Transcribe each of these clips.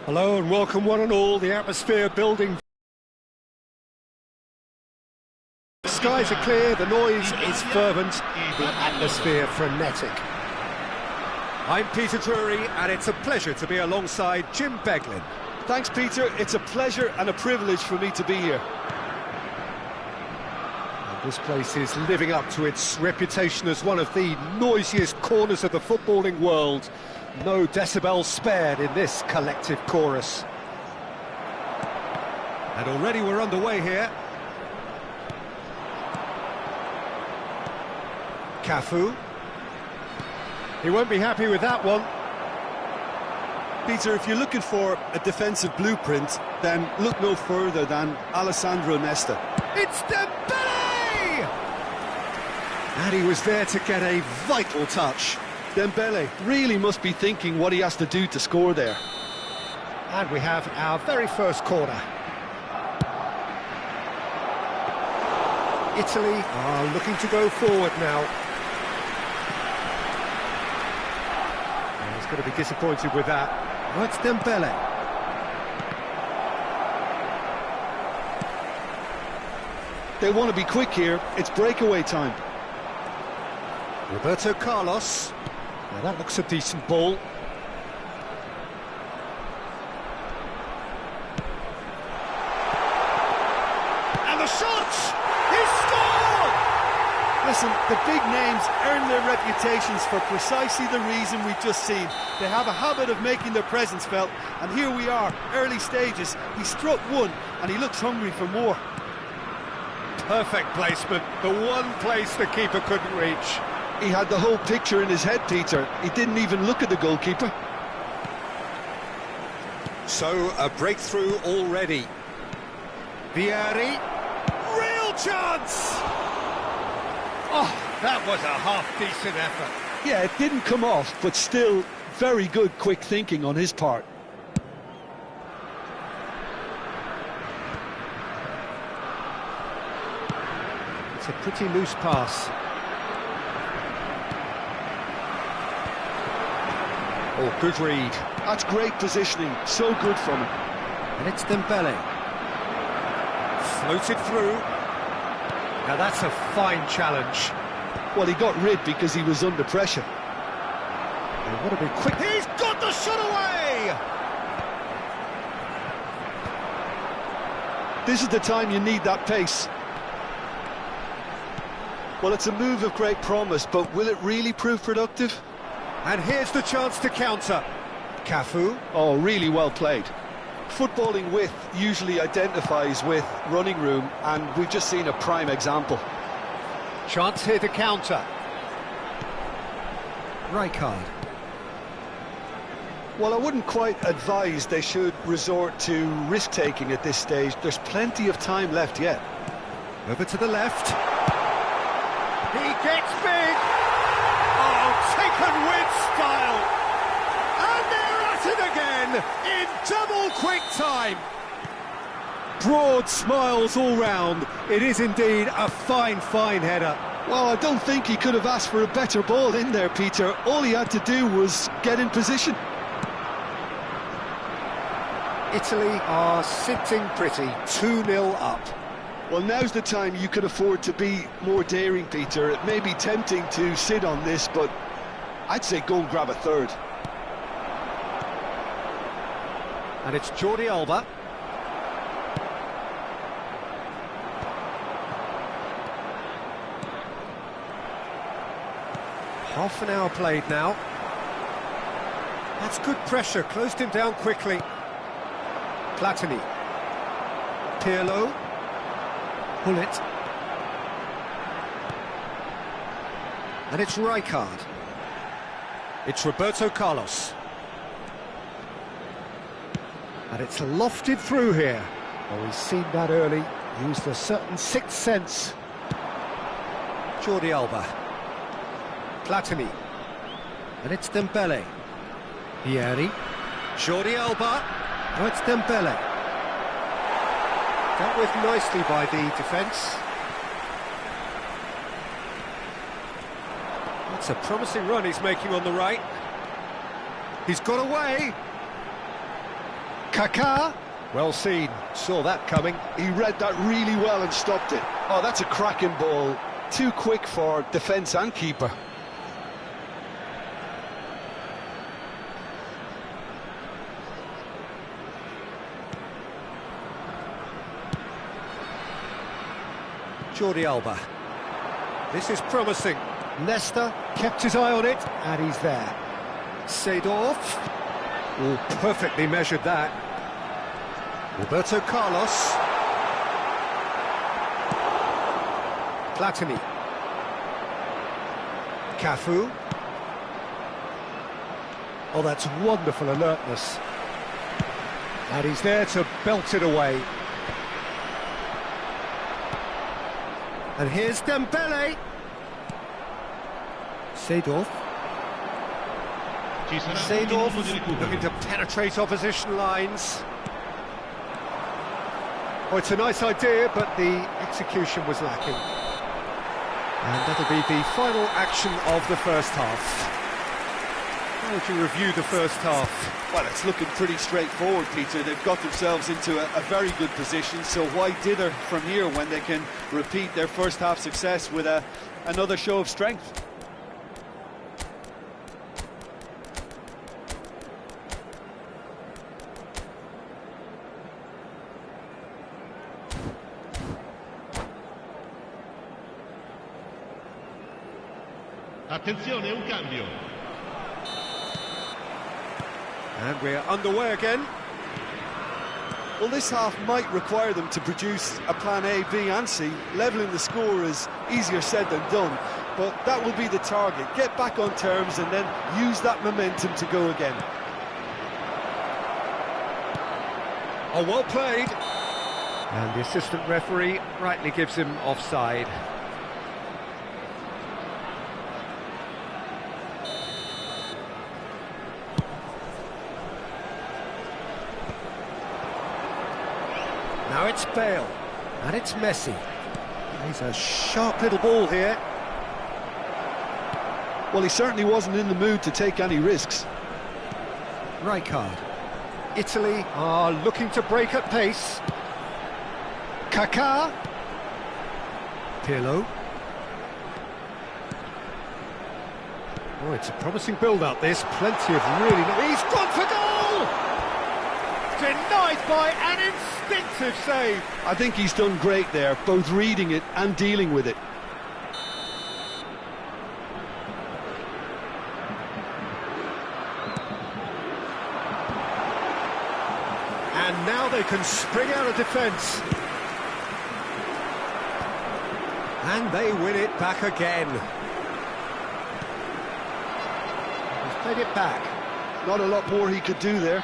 Hello and welcome one and all, the atmosphere building. The skies are clear, the noise is fervent, the atmosphere frenetic. I'm Peter Drury and it's a pleasure to be alongside Jim Beglin. Thanks, Peter. It's a pleasure and a privilege for me to be here. And this place is living up to its reputation as one of the noisiest corners of the footballing world. No decibels spared in this collective chorus. And already we're underway here. Cafu. He won't be happy with that one. Peter, if you're looking for a defensive blueprint, then look no further than Alessandro Nesta. It's Dembele! And he was there to get a vital touch. Dembele really must be thinking what he has to do to score there. And we have our very first corner. Italy are looking to go forward now. And he's going to be disappointed with that. Oh, it's Dembele. They want to be quick here. It's breakaway time. Roberto Carlos. Now that looks a decent ball. And the shot! He's scored! Listen, the big names earn their reputations for precisely the reason we've just seen. They have a habit of making their presence felt, and here we are, early stages. He struck one, and he looks hungry for more. Perfect placement, the one place the keeper couldn't reach. He had the whole picture in his head, Peter. He didn't even look at the goalkeeper. So, a breakthrough already. Vieri. Real chance! Oh, that was a half-decent effort. Yeah, it didn't come off, but still very good quick thinking on his part. It's a pretty loose pass. Oh, good read. That's great positioning, so good from him. And it's Dembele. Floated through. Now that's a fine challenge. Well, he got rid because he was under pressure. They want to be quick. He's got the shot away! This is the time you need that pace. Well, it's a move of great promise, but will it really prove productive? And here's the chance to counter. Cafu. Oh, really well played. Footballing width usually identifies with running room, and we've just seen a prime example. Chance here to counter. Rijkaard. Well, I wouldn't quite advise they should resort to risk-taking at this stage. There's plenty of time left yet. Over to the left. He gets big. Oh, taken with style. And they're at it again in double quick time. Broad smiles all round. It is indeed a fine, fine header. Well, I don't think he could have asked for a better ball in there, Peter. All he had to do was get in position. Italy are sitting pretty, 2-0 up. Well, now's the time you can afford to be more daring, Peter. It may be tempting to sit on this, but I'd say go and grab a third. And it's Jordi Alba. Half an hour played now. That's good pressure, closed him down quickly. Platini. Pirlo. Gullit. And it's Rijkaard. It's Roberto Carlos. And it's lofted through here. Oh, he's seen that early. Used a certain sixth sense. Jordi Alba. Platini. And it's Dembele. Vieri. Jordi Alba. Oh, it's Dembele. Dealt with nicely by the defence. That's a promising run he's making on the right. He's got away. Kaká, well seen, saw that coming. He read that really well and stopped it. Oh, that's a cracking ball. Too quick for defence and keeper. Jordi Alba. This is promising. Nesta kept his eye on it, and he's there. Seedorf. Oh, perfectly measured that. Roberto Carlos. Platini. Cafu. Oh, that's wonderful alertness. And he's there to belt it away. And here's Dembele. Seedorf. Seedorf looking to penetrate opposition lines. Oh, it's a nice idea, but the execution was lacking. And that'll be the final action of the first half. How would you review the first half? Well, it's looking pretty straightforward, Peter. They've got themselves into a very good position, so why dither from here when they can repeat their first half success with another show of strength? Attenzione, un cambio. And we're underway again. Well, this half might require them to produce a plan A, B and C. Levelling the score is easier said than done, but that will be the target. Get back on terms and then use that momentum to go again. Oh, well played. And the assistant referee rightly gives him offside. Now it's Bale, and it's Messi. He's a sharp little ball here. Well, he certainly wasn't in the mood to take any risks. Rijkaard. Italy are looking to break at pace. Kaká. Pirlo. Oh, it's a promising build-up, this. Plenty of really... He's gone for goal! Denied by an instinctive save. I think he's done great there, both reading it and dealing with it. And now they can spring out of defence. And they win it back again. He's played it back. Not a lot more he could do there.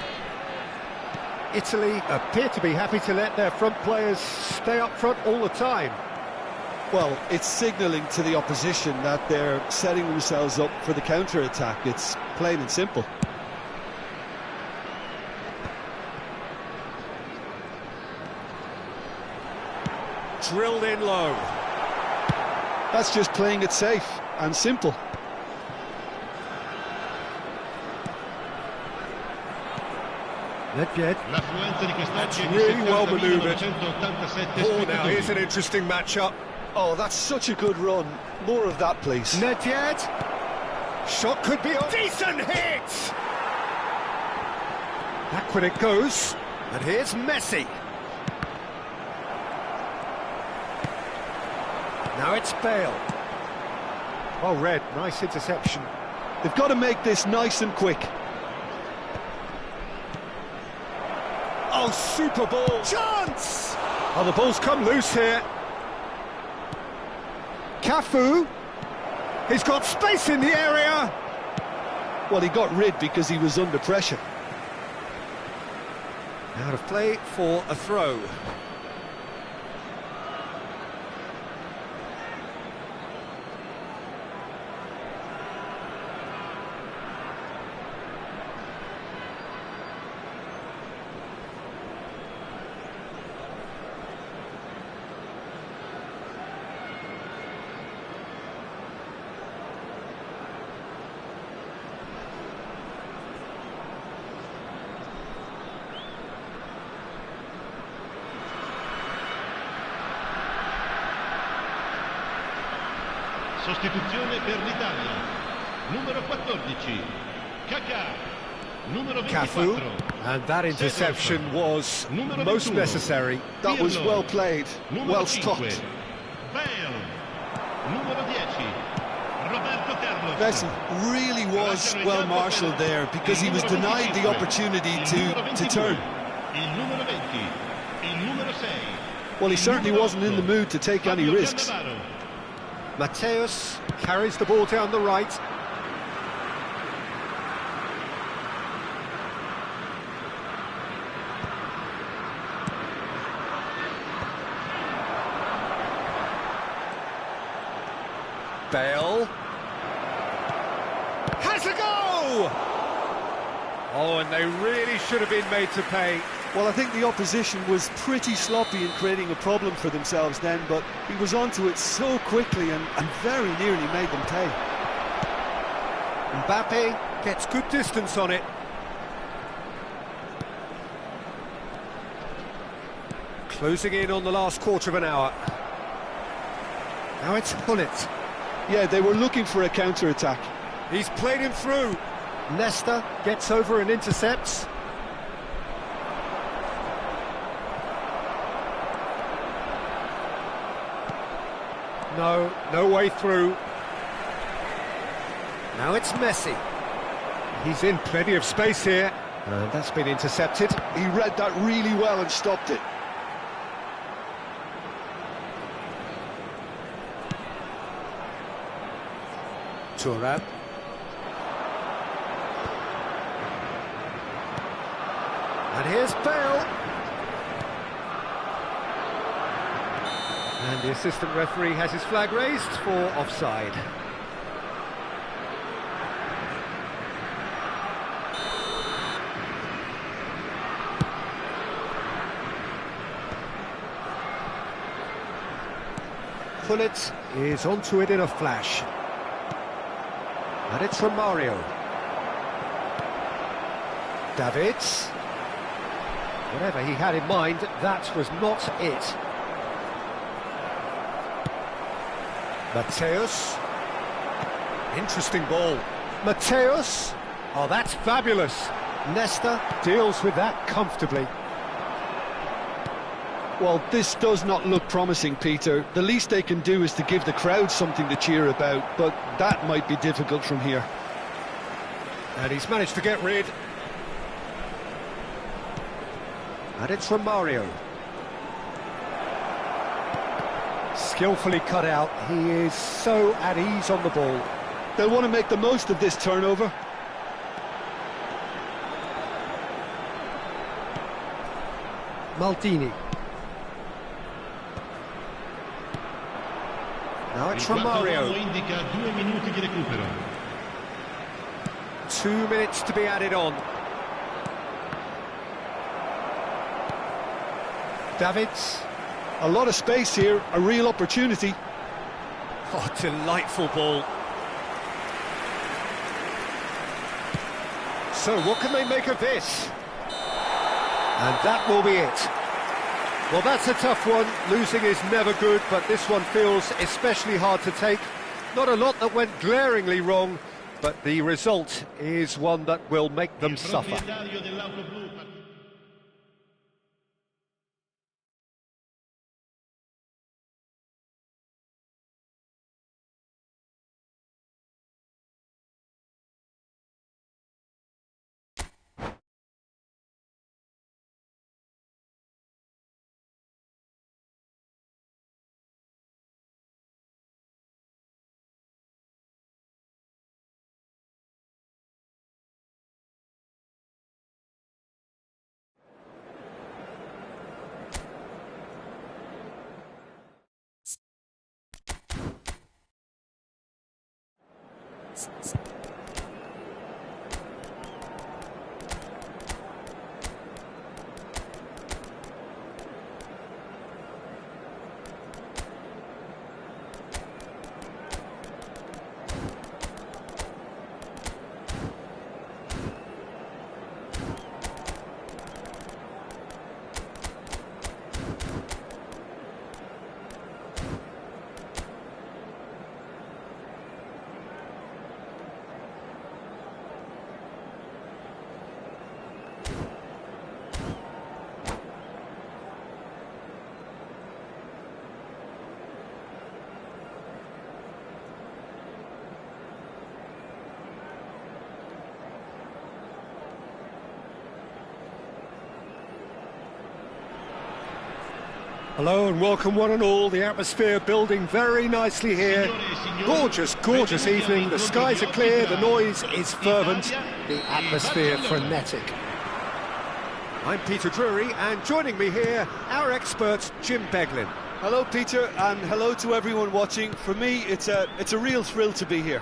Italy appear to be happy to let their front players stay up front all the time. Well, it's signalling to the opposition that they're setting themselves up for the counter-attack. It's plain and simple. Drilled in low. That's just playing it safe and simple. Nedved. That's really well manoeuvred. Oh, now here's an interesting matchup. Oh, that's such a good run. More of that, please. Nedved. Shot could be a decent hit. Back when it goes. And here's Messi. Now it's Bale. Well read, nice interception. They've got to make this nice and quick. Oh, super ball. Chance! Oh, the ball's come loose here. Cafu. He's got space in the area. Well, he got rid because he was under pressure. Out of play for a throw. Sostituzione per l'Italia. Numero 14, Kaká. Numero 24. Cafu, and that interception was most necessary. That was well played, well stopped. Bale. Numero 10, Roberto Carlos. Messi really was well marshalled there because he was denied the opportunity to turn. Il numero 20, il numero 6. Well, he certainly wasn't in the mood to take any risks. Mateus carries the ball down the right. Bale has a go! Oh, and they really should have been made to pay. Well, I think the opposition was pretty sloppy in creating a problem for themselves then, but he was onto it so quickly and very nearly made them pay. Mbappe gets good distance on it. Closing in on the last quarter of an hour. Now it's Gullit. Yeah, they were looking for a counter-attack. He's played him through. Nesta gets over and intercepts. No way through. Now it's Messi. He's in plenty of space here. And that's been intercepted. He read that really well and stopped it. Thuram. And here's Bale. And the assistant referee has his flag raised for offside. Gullit is onto it in a flash. And it's from Mario. Davids. Whatever he had in mind, that was not it. Mateus. Interesting ball. Mateus. Oh, that's fabulous. Nesta deals with that comfortably. Well, this does not look promising, Peter. The least they can do is to give the crowd something to cheer about, but that might be difficult from here. And he's managed to get rid. And it's from Mario. Skillfully cut out. He is so at ease on the ball. They'll want to make the most of this turnover. Maldini. Now it's from Mario. Indica 2 minuti di recupero. 2 minutes to be added on. Davids. A lot of space here, a real opportunity. Oh, delightful ball. So what can they make of this? And that will be it. Well, that's a tough one. Losing is never good, but this one feels especially hard to take. Not a lot that went glaringly wrong, but the result is one that will make them suffer. Hello and welcome one and all. The atmosphere building very nicely here. Gorgeous, gorgeous evening. The skies are clear, the noise is fervent, the atmosphere frenetic. I'm Peter Drury, and joining me here, our expert Jim Beglin. Hello, Peter, and hello to everyone watching. For me, it's a real thrill to be here.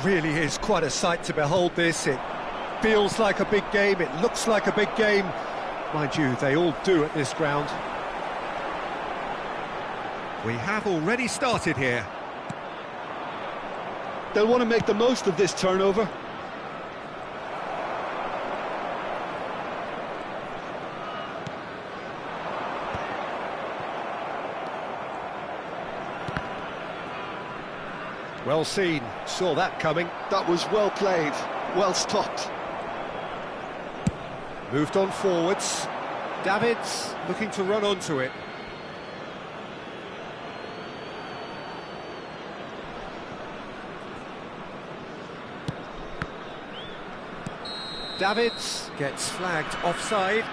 Really is quite a sight to behold this. It feels like a big game, it looks like a big game. Mind you, they all do at this ground. We have already started here. They'll want to make the most of this turnover. Well seen, saw that coming. That was well played, well stopped. Moved on forwards. Davids looking to run onto it. Davids gets flagged offside.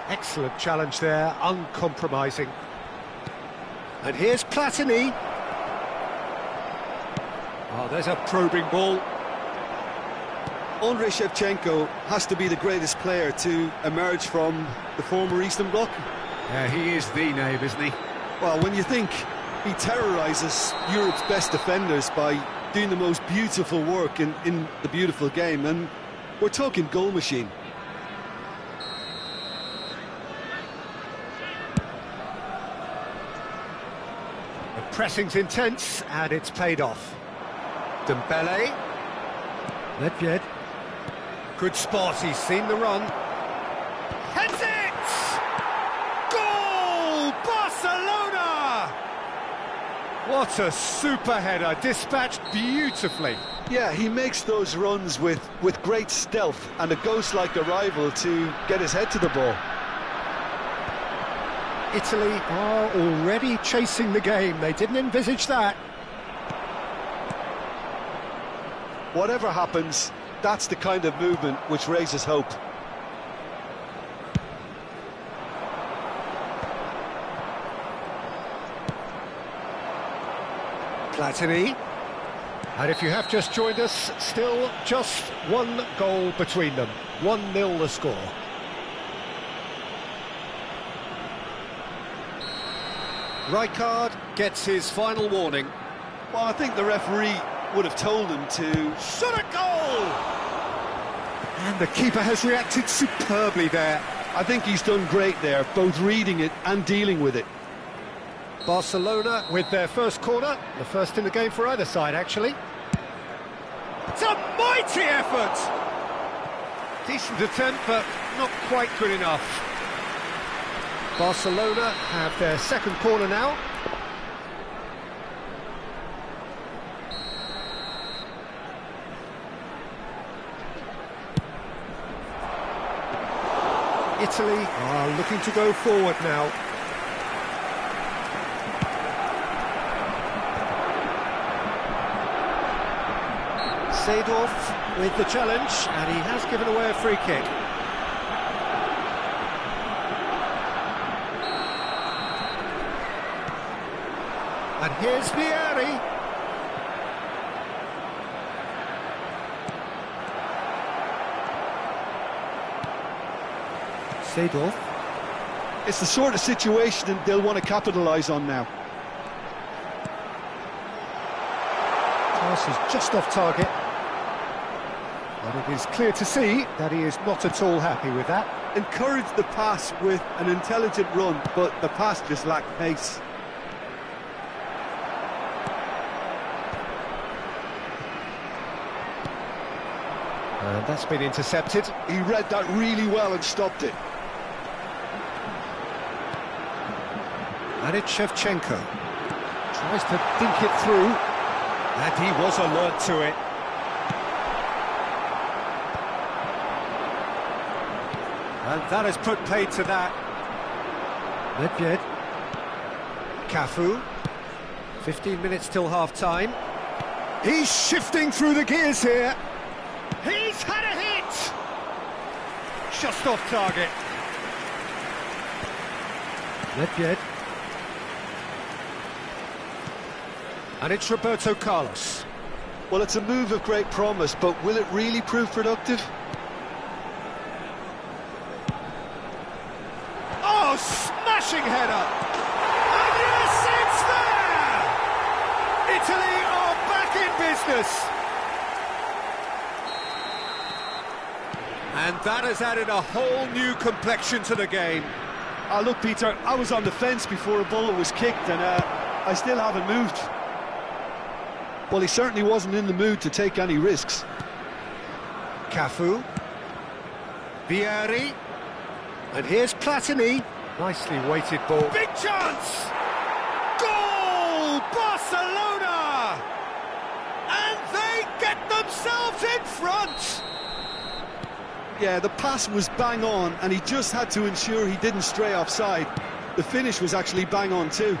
Excellent challenge there, uncompromising. And here's Platini. Oh, there's a probing ball. Andrei Shevchenko has to be the greatest player to emerge from the former Eastern Bloc. Yeah, he is the name, isn't he? Well, when you think he terrorises Europe's best defenders by doing the most beautiful work in the beautiful game, and we're talking goal machine. The pressing's intense, and it's paid off. Dembele. Nedved. Good spot, he's seen the run. Heads it! Goal! Barcelona! What a super header, dispatched beautifully. Yeah, he makes those runs with great stealth and a ghost-like arrival to get his head to the ball. Italy are already chasing the game. They didn't envisage that. Whatever happens, that's the kind of movement which raises hope. Platini. And if you have just joined us, still just one goal between them. 1-0 the score. Rijkaard gets his final warning. Well, I think the referee would have told him to Shot a goal! And the keeper has reacted superbly there. I think he's done great there, both reading it and dealing with it. Barcelona with their first corner, the first in the game for either side, actually. It's a mighty effort! Decent attempt, but not quite good enough. Barcelona have their second corner now. Italy are looking to go forward now. Seedorf with the challenge, and he has given away a free kick. And here's Vieri. Seedorf. It's the sort of situation they'll want to capitalise on now. Pass is just off target. But it is clear to see that he is not at all happy with that. Encourage the pass with an intelligent run, but the pass just lacked pace. And that's been intercepted. He read that really well and stopped it. And it's Shevchenko. Tries to think it through. And he was alert to it. And that has put paid to that. Nedved. Cafu. 15 minutes till half-time. He's shifting through the gears here. He's had a hit! Just off target. Nedved. And it's Roberto Carlos. Well, it's a move of great promise, but will it really prove productive? Oh, smashing header! And yes, it's there! Italy are back in business! And that has added a whole new complexion to the game. Look, Peter, I was on the fence before a ball was kicked, and I still haven't moved. Well, he certainly wasn't in the mood to take any risks. Cafu. Vieri. And here's Platini. Nicely weighted ball. Big chance! Goal! Barcelona! And they get themselves in front! Yeah, the pass was bang on, and he just had to ensure he didn't stray offside. The finish was actually bang on too.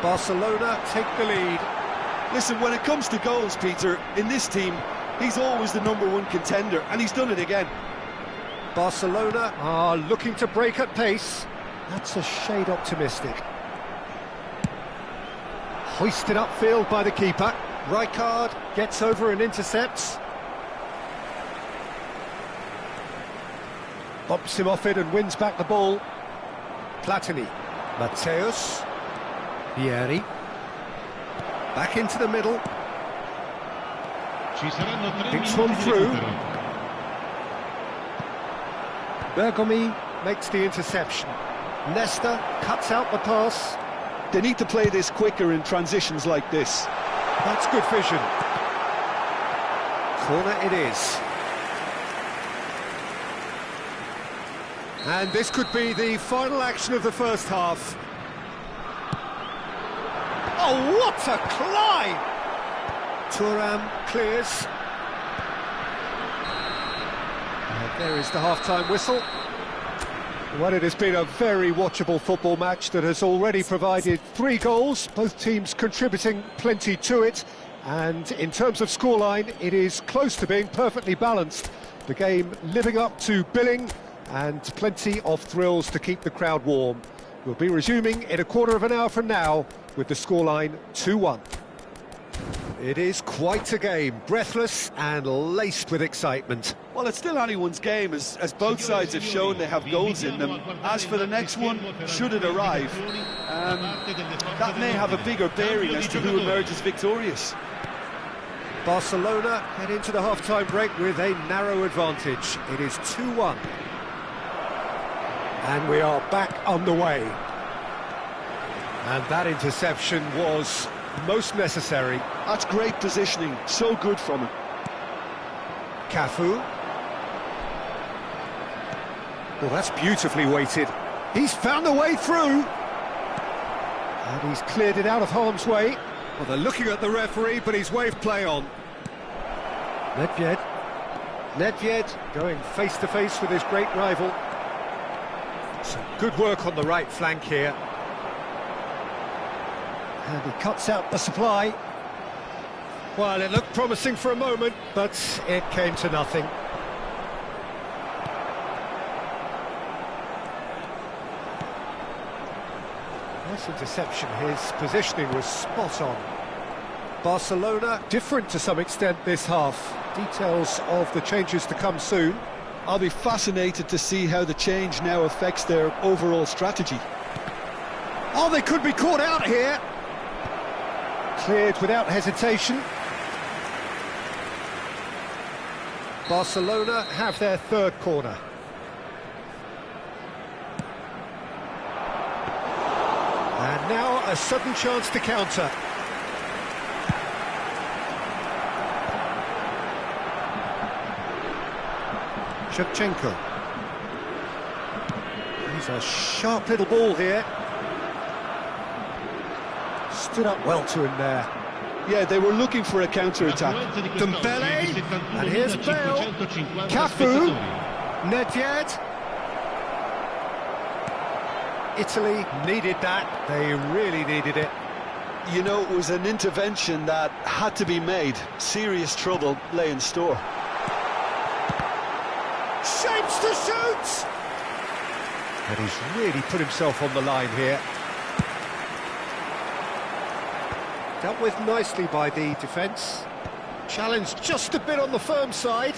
Barcelona take the lead. Listen, when it comes to goals, Peter, in this team, he's always the #1 contender, and he's done it again. Barcelona are looking to break at pace. That's a shade optimistic. Hoisted upfield by the keeper. Rijkaard gets over and intercepts. Bumps him off it and wins back the ball. Platini. Mateus. Vieri. Back into the middle. Ci saranno 3 It's minuti one di through. recupero. Bergomi makes the interception. Nesta cuts out the pass. They need to play this quicker in transitions like this. That's good vision. Corner it is. And this could be the final action of the first half. Oh, what a climb! Thuram clears. And there is the half-time whistle. Well, it has been a very watchable football match that has already provided 3 goals, both teams contributing plenty to it. And in terms of scoreline, it is close to being perfectly balanced. The game living up to billing, and plenty of thrills to keep the crowd warm. We'll be resuming in a quarter of an hour from now with the scoreline 2-1. It is quite a game, breathless and laced with excitement. Well, it's still anyone's game, as both sides have shown they have goals in them. As for the next one, should it arrive, that may have a bigger bearing as to who emerges victorious. Barcelona head into the half-time break with a narrow advantage. It is 2-1. And we are back on the way. And that interception was most necessary. That's great positioning, so good from him. Cafu. Well, that's beautifully weighted. He's found a way through. And he's cleared it out of harm's way. Well, they're looking at the referee, but he's waved play on. Nedved. Nedved going face-to-face with his great rival. Some good work on the right flank here. And he cuts out the supply. Well, it looked promising for a moment, but it came to nothing. Nice interception. His positioning was spot on. Barcelona different to some extent this half. Details of the changes to come soon. I'll be fascinated to see how the change now affects their overall strategy. Oh, they could be caught out here. Cleared without hesitation. Barcelona have their third corner. And now a sudden chance to counter. Shevchenko. He's a sharp little ball here. Stood up well to him there. Yeah, they were looking for a counter-attack. Dembele, and here's Bale. Cafu, Nedved. Italy needed that. They really needed it. You know, it was an intervention that had to be made. Serious trouble lay in store. Shapes to shoot! And he's really put himself on the line here. Dealt with nicely by the defence. Challenged just a bit on the firm side.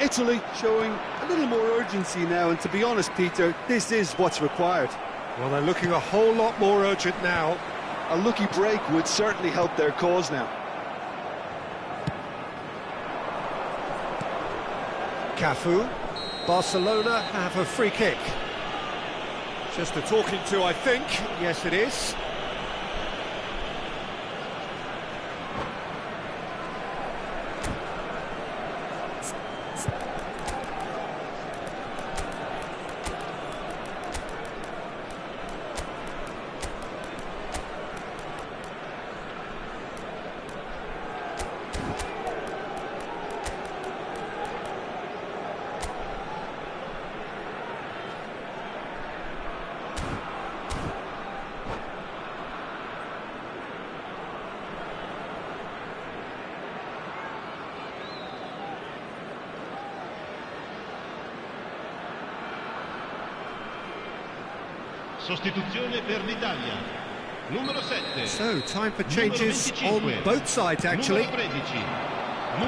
Italy showing a little more urgency now, and to be honest, Peter, this is what's required. Well, they're looking a whole lot more urgent now. A lucky break would certainly help their cause now. Cafu. Barcelona have a free kick. Just a talking to, I think. Yes, it is. Sostituzione per l'Italia. Numero 7. So, time for changes on both sides, actually. Numero 13.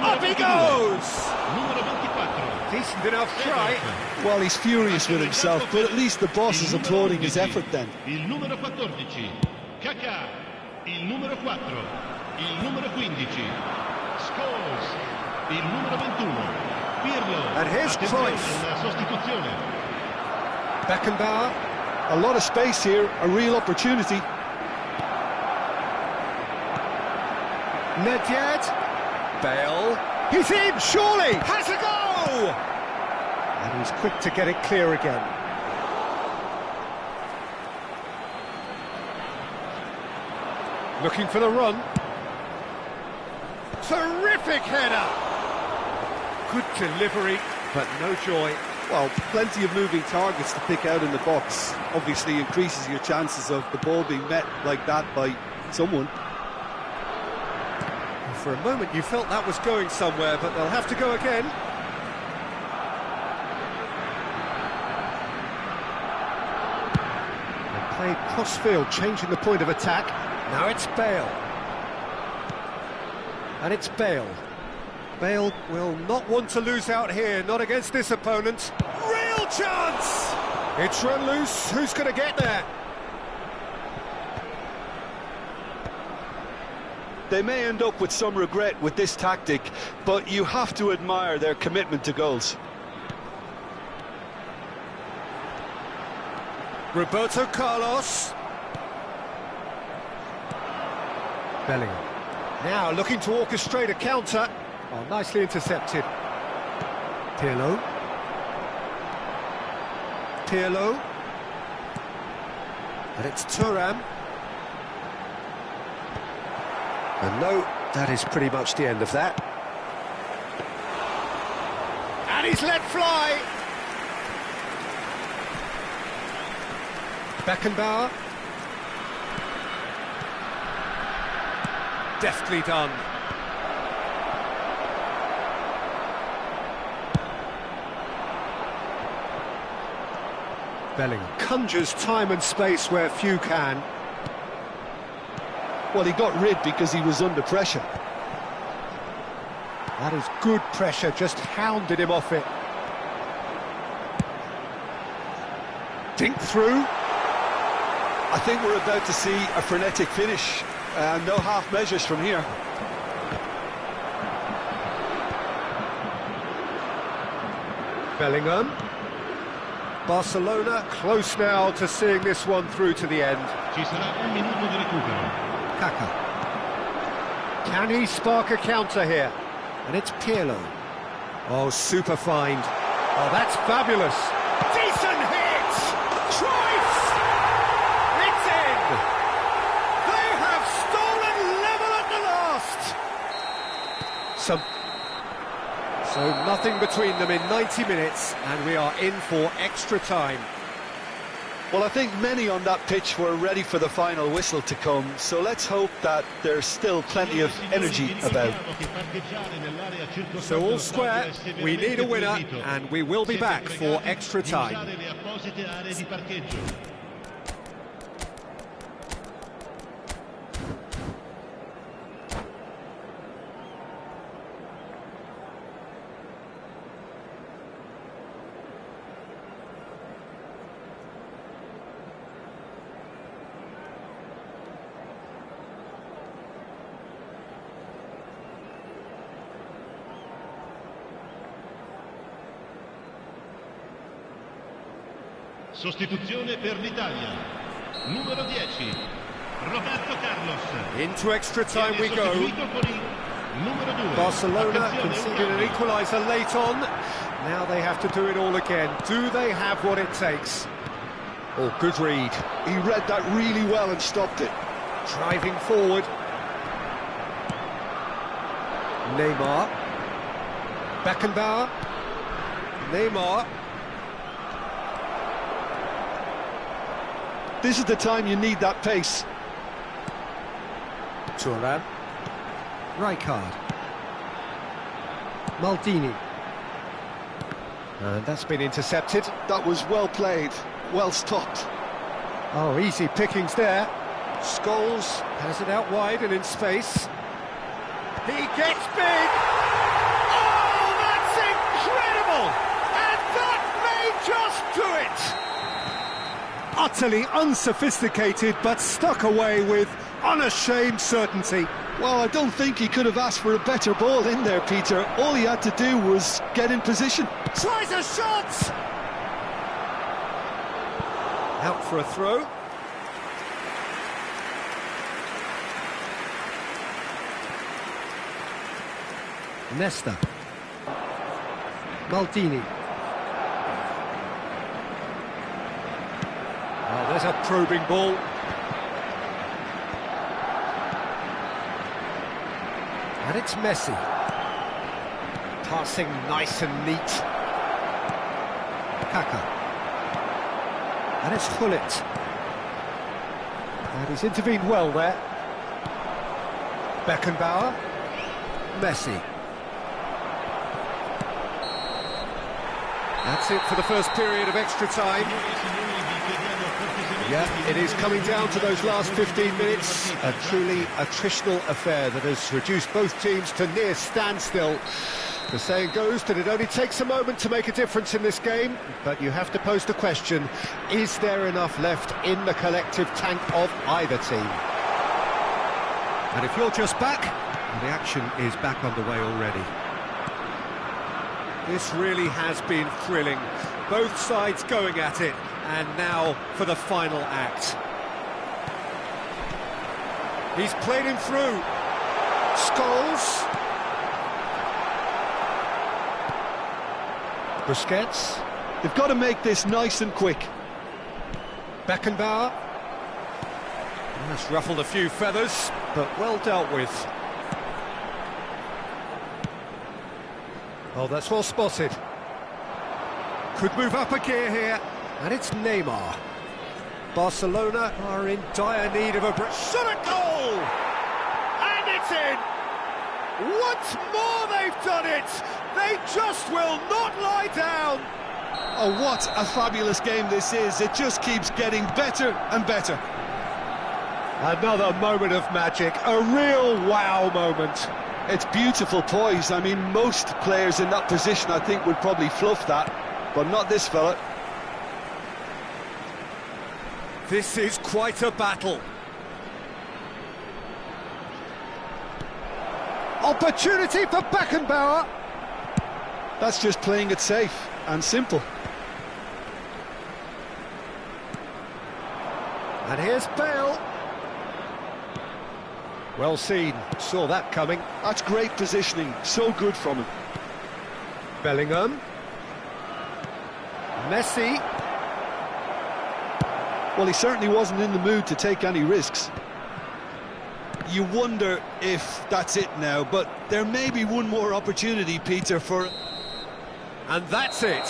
Up he goes! Numero 24. Decent enough try. Well, he's furious with himself, but at least the boss is applauding his effort then. Il numero 14. Kaká. Il numero 4. Il numero 15. Scholes. Il numero 21. Pirlo. And here's Cruyff. La sostituzione. Beckenbauer. A lot of space here, a real opportunity. Nedved. Bale. He's in, surely! Has a go! And he's quick to get it clear again. Looking for the run. Terrific header! Good delivery, but no joy. Well, plenty of moving targets to pick out in the box. Obviously increases your chances of the ball being met like that by someone. For a moment you felt that was going somewhere, but they'll have to go again. They played cross-field, changing the point of attack. Now it's Bale. And it's Bale. Bale will not want to lose out here, not against this opponent. Real chance! It's run loose, who's going to get there? They may end up with some regret with this tactic, but you have to admire their commitment to goals. Roberto Carlos. Bellingham. Now looking to orchestrate a counter. Oh, nicely intercepted. Pirlo. Pirlo. And it's Thuram. And no, that is pretty much the end of that. And he's let fly. Beckenbauer. Deftly done. Bellingham conjures time and space where few can. Well, he got rid because he was under pressure. That is good pressure, just hounded him off it. Dink through. I think we're about to see a frenetic finish. No half measures from here. Bellingham. Barcelona close now to seeing this one through to the end. Ci sarà un minuto di recupero. Kaká. Can he spark a counter here? And it's Pirlo. Oh, super find. Oh, that's fabulous. Decent hit! Cruyff! It's in! They have stolen level at the last! So nothing between them in 90 minutes, and we are in for extra time. Well, I think many on that pitch were ready for the final whistle to come, so let's hope that there's still plenty of energy about. So all square, we need a winner, and we will be back for extra time. Sostituzione per l'Italia. Numero 10, Roberto Carlos. Into extra time we go. Numero 2. Barcelona conceded an equaliser late on. Now they have to do it all again. Do they have what it takes? Oh, good read. He read that really well and stopped it. Driving forward. Neymar. Beckenbauer. Neymar. This is the time you need that pace. Thuram. Rijkaard. Maldini. And that's been intercepted. That was well played, well stopped. Oh, easy pickings there. Scholes has it out wide and in space. He gets big! Oh, that's incredible! And that may just do it! Utterly unsophisticated, but stuck away with unashamed certainty. Well, I don't think he could have asked for a better ball in there, Peter. All he had to do was get in position. Tries a shot! Out for a throw. Nesta. Maldini. Oh, there's a probing ball. And it's Messi. Passing nice and neat. Kaka. And it's Gullit. And he's intervened well there. Beckenbauer. Messi. That's it for the first period of extra time. Yeah, it is coming down to those last 15 minutes. A truly attritional affair that has reduced both teams to near standstill. The saying goes that it only takes a moment to make a difference in this game, but you have to pose the question, is there enough left in the collective tank of either team? And if you're just back, the action is back underway already. This really has been thrilling. Both sides going at it, and now for the final act. He's played him through. Scholes. Busquets. They've got to make this nice and quick. Beckenbauer. That's ruffled a few feathers, but well dealt with. Oh, that's well spotted. Could move up a gear here. And it's Neymar. Barcelona are in dire need of a break. Shot at goal! And it's in! Once more they've done it! They just will not lie down! Oh, what a fabulous game this is. It just keeps getting better and better. Another moment of magic, a real wow moment. It's beautiful poise. I mean, most players in that position, I think, would probably fluff that, but not this fella. This is quite a battle. Opportunity for Beckenbauer. That's just playing it safe and simple. And here's Bale. Well seen, saw that coming. That's great positioning, so good from him. Bellingham. Messi. Well, he certainly wasn't in the mood to take any risks. You wonder if that's it now, but there may be one more opportunity, Peter, for And that's it.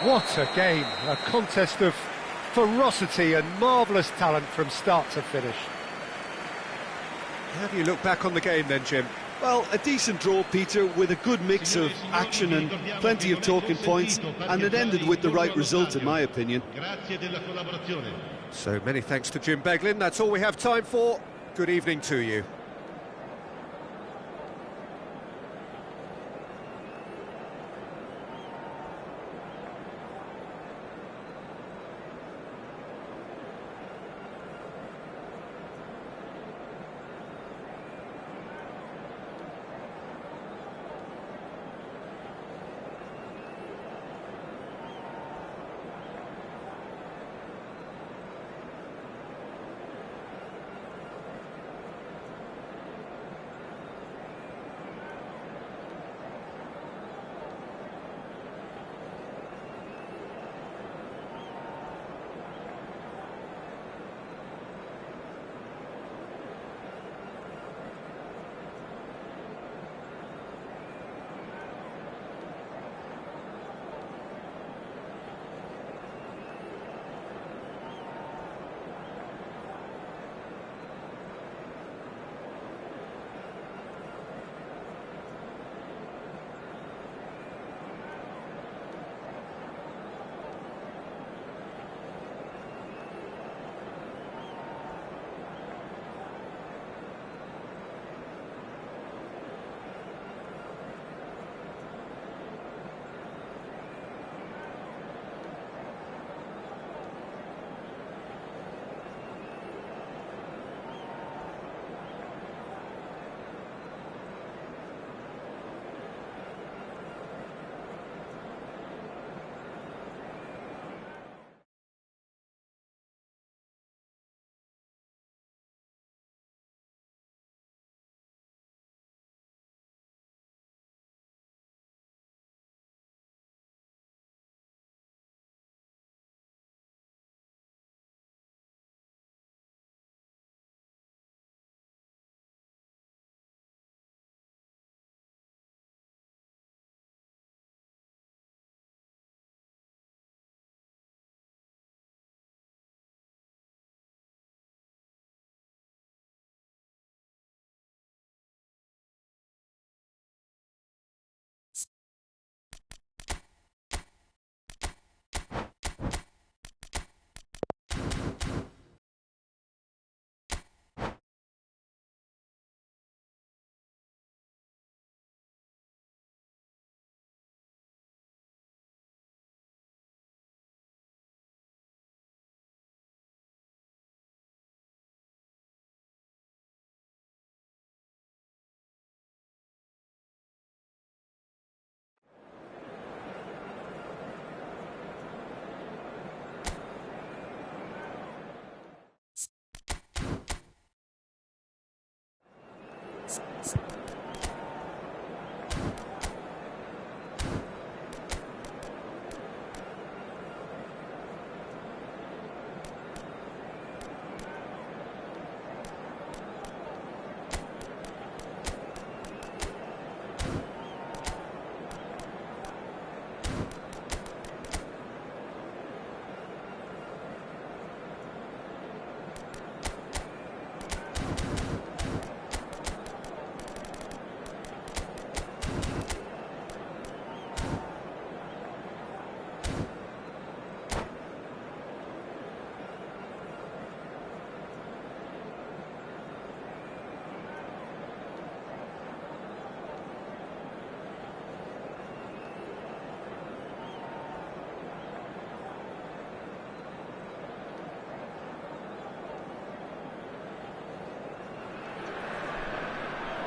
What a game, a contest of ferocity and marvellous talent from start to finish. How do you look back on the game then, Jim? Well, a decent draw, Peter, with a good mix of action and plenty of talking points, and it ended with the right result, in my opinion. So many thanks to Jim Beglin. That's all we have time for. Good evening to you.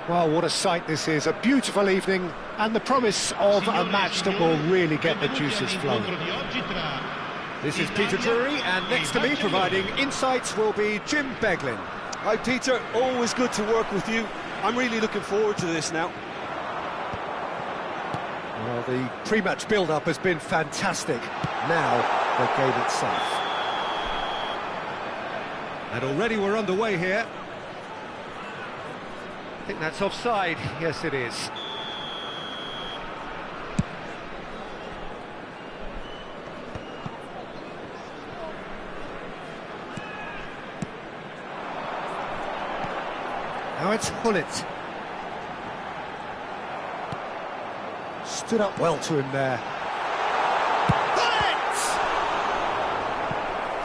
Well, what a sight this is, a beautiful evening and the promise of a match that will really get the juices flowing. This is Peter Drury, and next to me providing insights will be Jim Beglin. Hi Peter, always good to work with you. I'm really looking forward to this now. Well, the pre-match build-up has been fantastic. Now, the game itself. And already we're underway here. I think that's offside. Yes, it is. Now it's Gullit. Stood up well to him there. Gullit!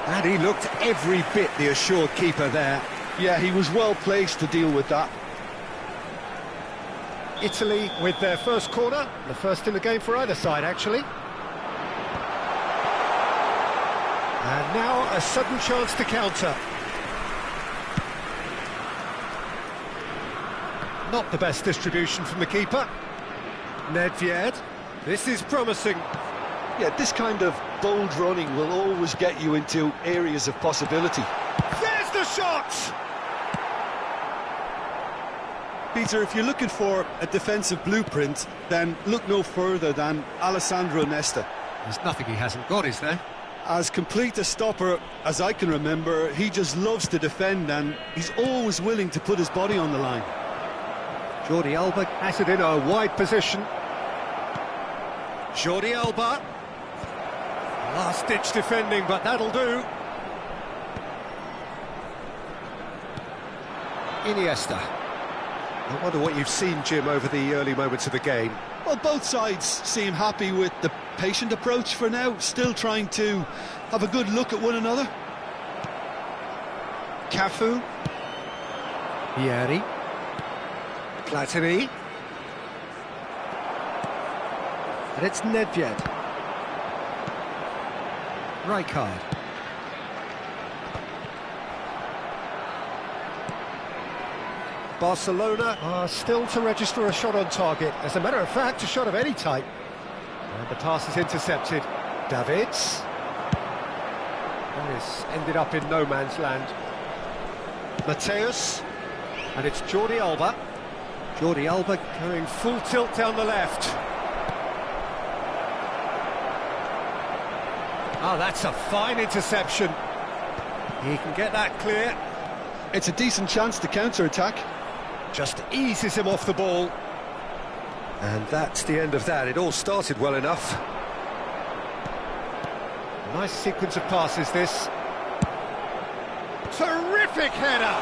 And he looked every bit the assured keeper there. Yeah, he was well placed to deal with that. Italy with their first corner, the first in the game for either side, actually. And now a sudden chance to counter. Not the best distribution from the keeper. Nedved. This is promising. Yeah, this kind of bold running will always get you into areas of possibility. There's the shot! Peter, if you're looking for a defensive blueprint, then look no further than Alessandro Nesta. There's nothing he hasn't got, is there? As complete a stopper as I can remember, he just loves to defend and he's always willing to put his body on the line. Jordi Alba has it in a wide position. Jordi Alba. Last-ditch defending, but that'll do. Iniesta. I wonder what you've seen, Jim, over the early moments of the game. Well, both sides seem happy with the patient approach for now, still trying to have a good look at one another. Cafu. Vieri. Platini. And it's Nedved. Rijkaard. Barcelona are still to register a shot on target. As a matter of fact, a shot of any type. And the pass is intercepted. Davids. And it's ended up in no man's land. Mateus. And it's Jordi Alba. Jordi Alba going full tilt down the left. Oh, that's a fine interception. He can get that clear. It's a decent chance to counter-attack. Just eases him off the ball. And that's the end of that. It all started well enough. Nice sequence of passes, this. Terrific header!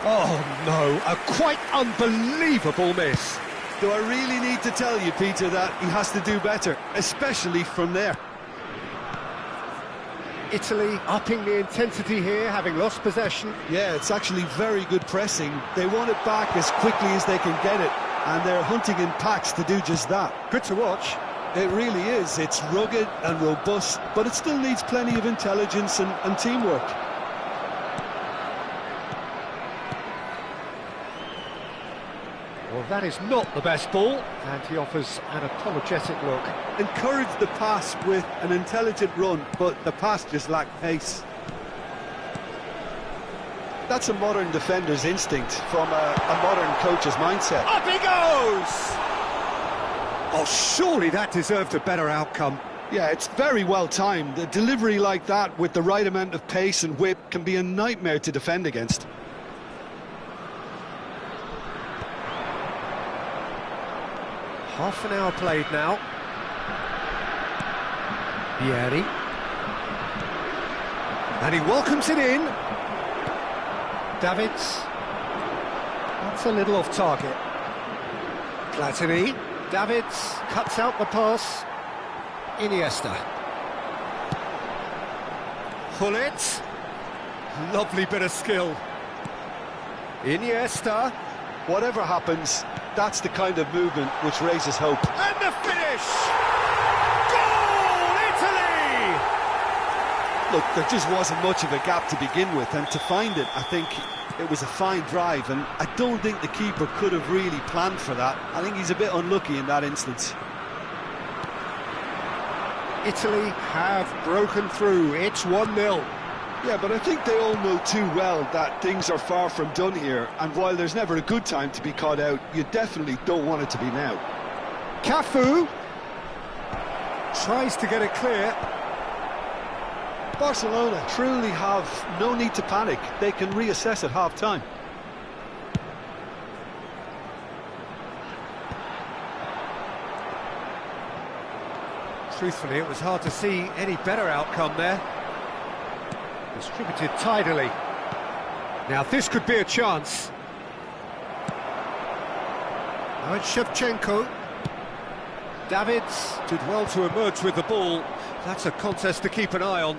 Oh, no, a quite unbelievable miss. Do I really need to tell you, Peter, that he has to do better, especially from there? Italy upping the intensity here, having lost possession. Yeah, it's actually very good pressing. They want it back as quickly as they can get it, and they're hunting in packs to do just that. Good to watch. It really is. It's rugged and robust, but it still needs plenty of intelligence and teamwork. Well, that is not the best ball, and he offers an apologetic look. Encourage the pass with an intelligent run, but the pass just lacked pace. That's a modern defender's instinct from a modern coach's mindset. Up he goes! Oh, surely that deserved a better outcome. Yeah, it's very well timed. A delivery like that with the right amount of pace and whip can be a nightmare to defend against. Half an hour played now. Vieri. And he welcomes it in. Davids. That's a little off target. Platini. Davids cuts out the pass. Iniesta. Gullit. Lovely bit of skill. Iniesta. Whatever happens, that's the kind of movement which raises hope. And the finish! Goal, Italy! Look, there just wasn't much of a gap to begin with, and to find it, I think it was a fine drive, and I don't think the keeper could have really planned for that. I think he's a bit unlucky in that instance. Italy have broken through. It's 1-0. Yeah, but I think they all know too well that things are far from done here, and while there's never a good time to be caught out, you definitely don't want it to be now. Cafu tries to get it clear. Barcelona truly have no need to panic. They can reassess at half-time. Truthfully, it was hard to see any better outcome there. Distributed tidily. Now this could be a chance. Now it's Shevchenko. Davids did well to emerge with the ball. That's a contest to keep an eye on.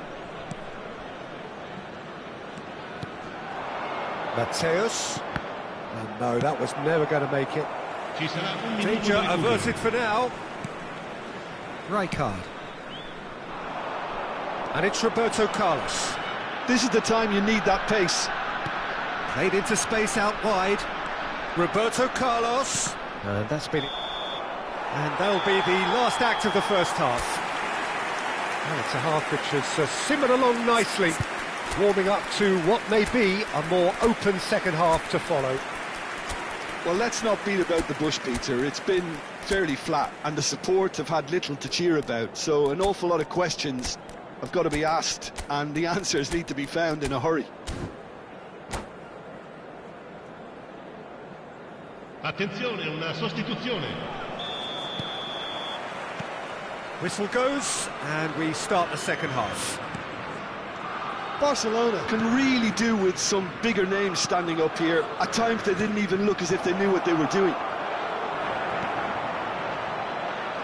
Mateus. And no, that was never going to make it. Ci sarà un minuto Danger di recupero. averted for now. Rijkaard. And it's Roberto Carlos. This is the time you need that pace. Played into space out wide. Roberto Carlos. And that's been it. And that'll be the last act of the first half. And it's a half which has simmered along nicely, warming up to what may be a more open second half to follow. Well, let's not beat about the bush, Peter. It's been fairly flat, and the support have had little to cheer about. So an awful lot of questions have got to be asked, and the answers need to be found in a hurry. Attenzione, una sostituzione. Whistle goes, and we start the second half. Barcelona can really do with some bigger names standing up here. At times they didn't even look as if they knew what they were doing.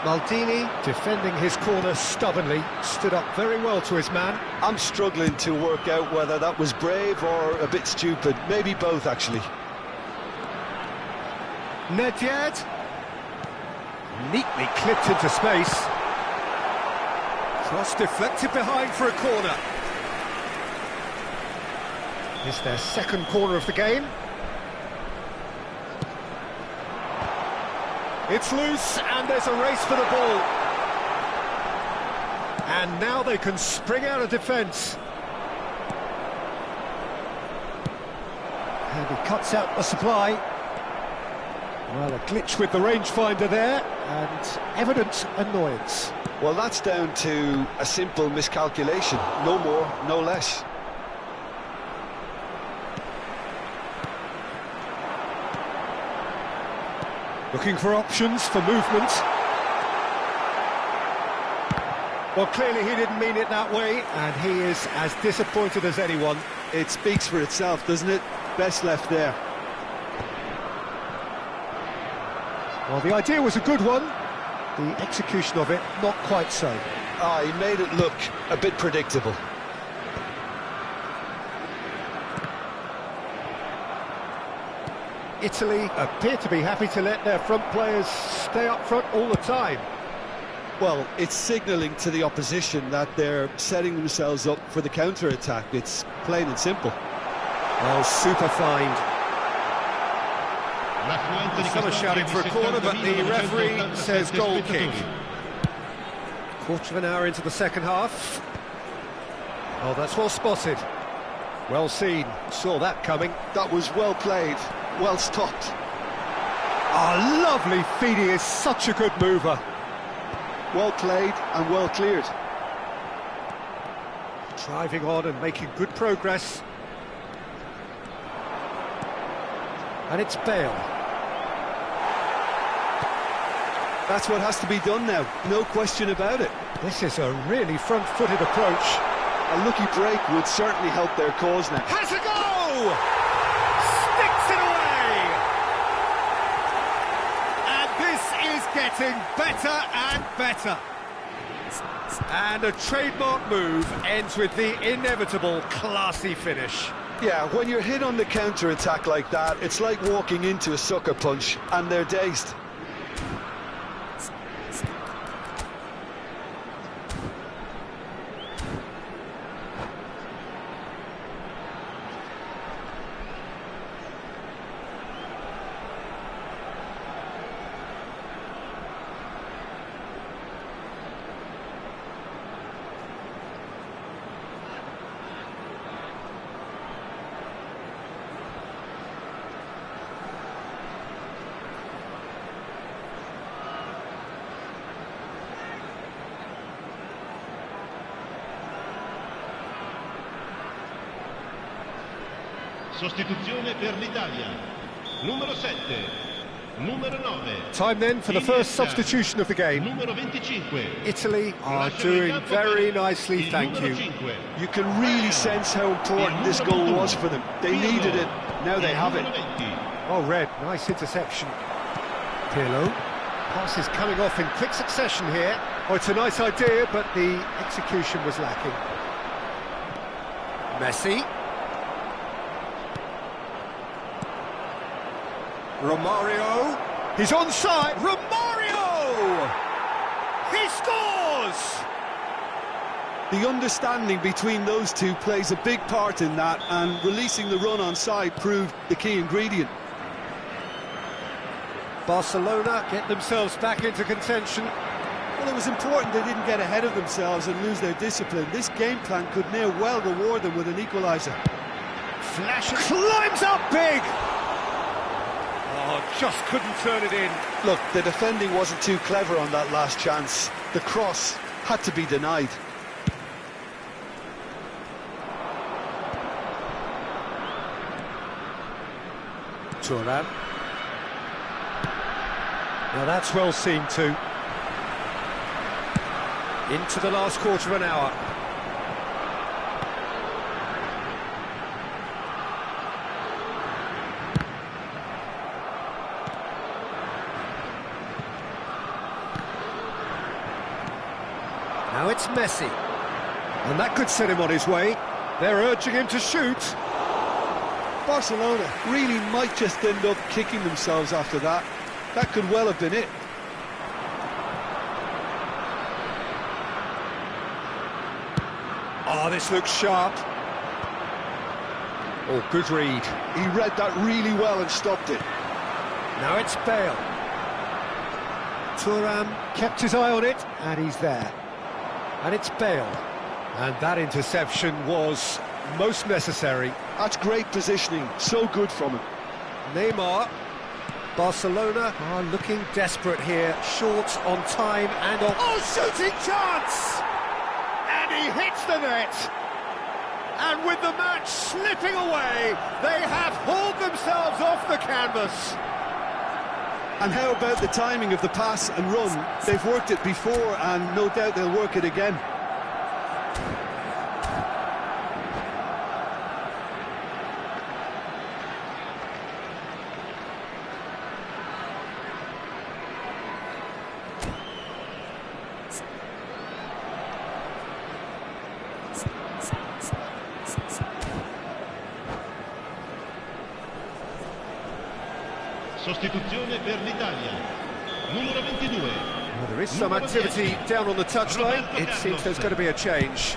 Maldini, defending his corner stubbornly, stood up very well to his man. I'm struggling to work out whether that was brave or a bit stupid. Maybe both, actually. Nedved, neatly clipped into space. Cross deflected behind for a corner. It's their second corner of the game. It's loose, and there's a race for the ball. And now they can spring out of defence. And he cuts out the supply. Well, a glitch with the rangefinder there, and evident annoyance. Well, that's down to a simple miscalculation. No more, no less. Looking for options for movement. Well, clearly he didn't mean it that way, and he is as disappointed as anyone. It speaks for itself, doesn't it? Best left there. Well, the idea was a good one. The execution of it, not quite so. He made it look a bit predictable. Italy appear to be happy to let their front players stay up front all the time. Well, it's signalling to the opposition that they're setting themselves up for the counter-attack. It's plain and simple. Oh, super find. L'affluenza di Some are quest'oggi shouting è for a di corner, but the 70.987 referee says goal kick. spettatori. Quarter of an hour into the second half. Oh, that's well spotted. Well seen. Saw that coming. That was well played, well stopped. Oh, lovely feed. He is such a good mover. Well played and well cleared. Driving on and making good progress. And it's Bale. That's what has to be done now, no question about it. This is a really front-footed approach. A lucky break would certainly help their cause now. Has a go! Sticks it away! And this is getting better and better. And a trademark move ends with the inevitable classy finish. Yeah, when you're hit on the counter-attack like that, it's like walking into a sucker punch, and they're dazed. Sostituzione per l'Italia. Numero 7, numero 9. Time then for the first substitution of the game. Numero 25. Italy are Lasciano il doing campo very per nicely, il thank numero you. 5. You can really sense how important this goal was for them. They needed it, now they have it. Numero 20. Oh, Red, nice interception. Pirlo. Passes coming off in quick succession here. Oh, it's a nice idea, but the execution was lacking. Messi. Romario. He's onside. Romario! He scores! The understanding between those two plays a big part in that, and releasing the run on side proved the key ingredient. Barcelona get themselves back into contention. Well, it was important they didn't get ahead of themselves and lose their discipline. This game plan could near well reward them with an equaliser. Flash climbs up big! Oh, just couldn't turn it in. Look, the defending wasn't too clever on that last chance. The cross had to be denied. Thuram. Now that's well seen too. Into the last quarter of an hour. Now it's Messi. And that could set him on his way. They're urging him to shoot. Barcelona really might just end up kicking themselves after that. That could well have been it. Oh, this looks sharp. Oh, good read. He read that really well and stopped it. Now it's Bale. Thuram kept his eye on it, and he's there. And it's Bale. And that interception was most necessary. That's great positioning, so good from him. Neymar. Barcelona are looking desperate here, short on time and on... Oh, shooting chance! And he hits the net! And with the match slipping away, they have hauled themselves off the canvas. And how about the timing of the pass and run? They've worked it before, and no doubt they'll work it again. Sostituzione per l'Italia. Numero 22. Well, there is some activity down on the touchline. It seems there's going to be a change.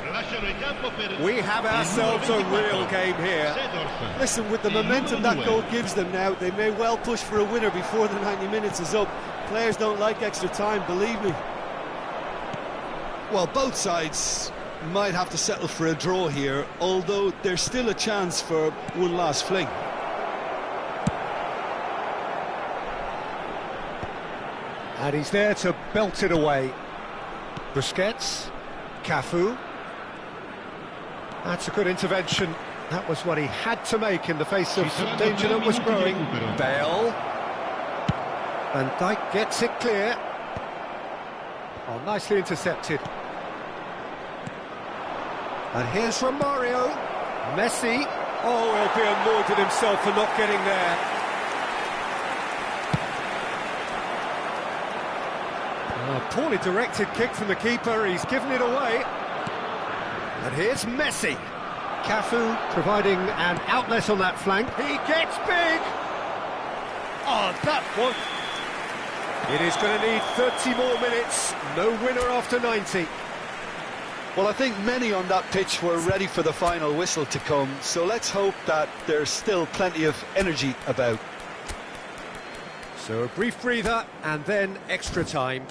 We have ourselves a real game here. Listen, with the momentum that goal gives them now, they may well push for a winner before the 90 minutes is up. Players don't like extra time, believe me. Well, both sides might have to settle for a draw here, although there's still a chance for one last fling. And he's there to belt it away. Busquets, Cafu. That's a good intervention. That was what he had to make in the face of some danger that was growing. Bale. Van Dijk gets it clear. Oh, nicely intercepted. And here's Romario. Messi. Oh, he'll be annoyed with himself for not getting there. A poorly directed kick from the keeper, he's given it away. And here's Messi. Cafu providing an outlet on that flank. He gets big! Oh, that one! It is going to need 30 more minutes, no winner after 90. Well, I think many on that pitch were ready for the final whistle to come, so let's hope that there's still plenty of energy about. So a brief breather and then extra time.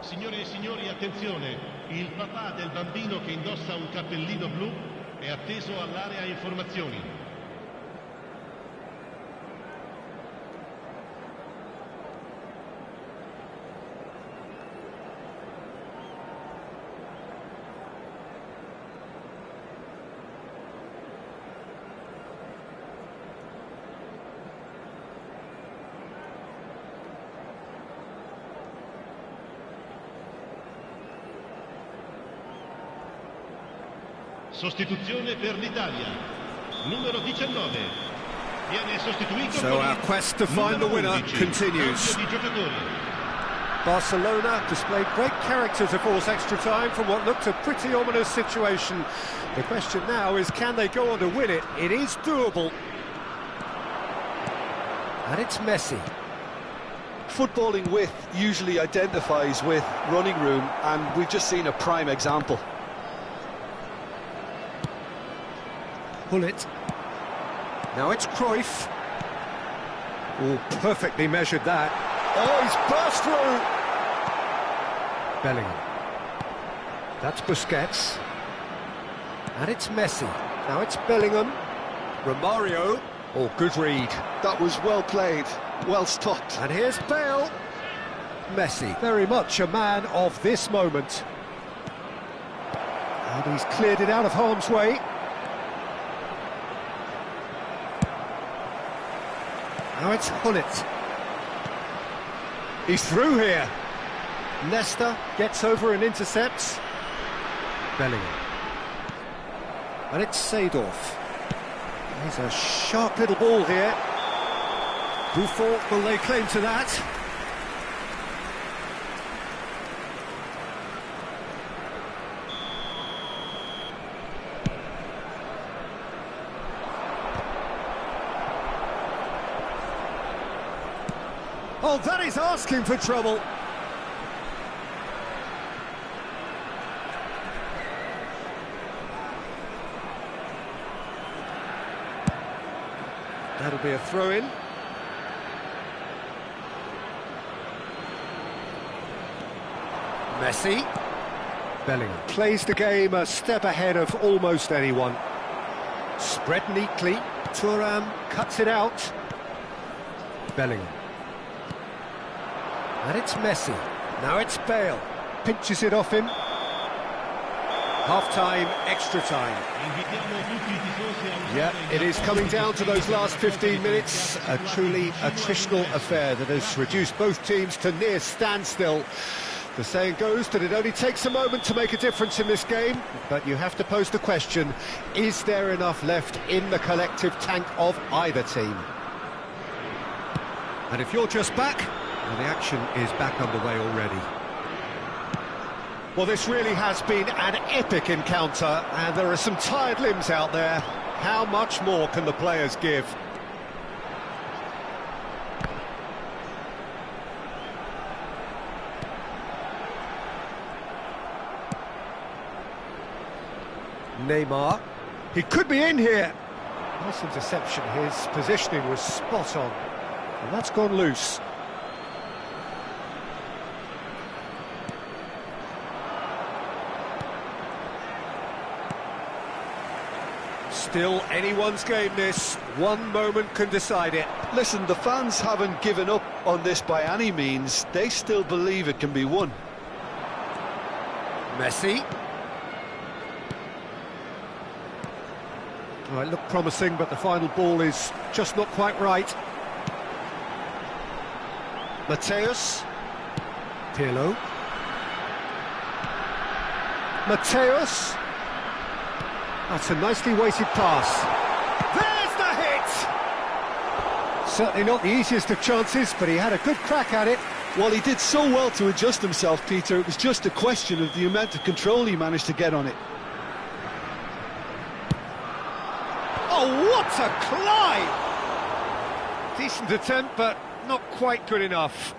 Signore e signori, attenzione, il papà del bambino che indossa un cappellino blu è atteso all'area informazioni. Sostituzione per l'Italia. numero 19. Viene sostituito So our quest to find the winner continues. Cambio di giocatori. Barcelona displayed great character to force extra time from what looked a pretty ominous situation. The question now is, can they go on to win it? It is doable. And it's Messi. Footballing width usually identifies with running room, and we've just seen a prime example. Bullet. Now it's Cruyff. Oh, perfectly measured that. Oh, he's burst through! Bellingham. That's Busquets. And it's Messi. Now it's Bellingham. Romario. Oh, good read. That was well played, well stopped. And here's Bale. Messi, very much a man of this moment. And he's cleared it out of harm's way. Now it's Hullet. He's through here. Nesta gets over and intercepts. Bellingham. And it's Seedorf. He's a sharp little ball here. Buffon will lay claim to that. Oh, that is asking for trouble. That'll be a throw-in. Messi. Bellingham plays the game a step ahead of almost anyone. Spread neatly. Thuram cuts it out. Bellingham. And it's Messi. Now it's Bale. Pinches it off him. Half-time, extra time. Yeah, it is coming down to those last 15 minutes. A truly attritional affair that has reduced both teams to near standstill. The saying goes that it only takes a moment to make a difference in this game, but you have to pose the question, is there enough left in the collective tank of either team? And if you're just back, well, the action is back underway already. Well, this really has been an epic encounter, and there are some tired limbs out there. How much more can the players give? Neymar. He could be in here. Nice interception. His positioning was spot on. And that's gone loose. Still anyone's game, this. One moment can decide it. Listen, the fans haven't given up on this by any means. They still believe it can be won. Messi. Well, it looked promising, but the final ball is just not quite right. Mateus. Pirlo. Mateus. That's a nicely weighted pass. There's the hit! Certainly not the easiest of chances, but he had a good crack at it. Well, he did so well to adjust himself, Peter. It was just a question of the amount of control he managed to get on it. Oh, what a climb! Decent attempt, but not quite good enough.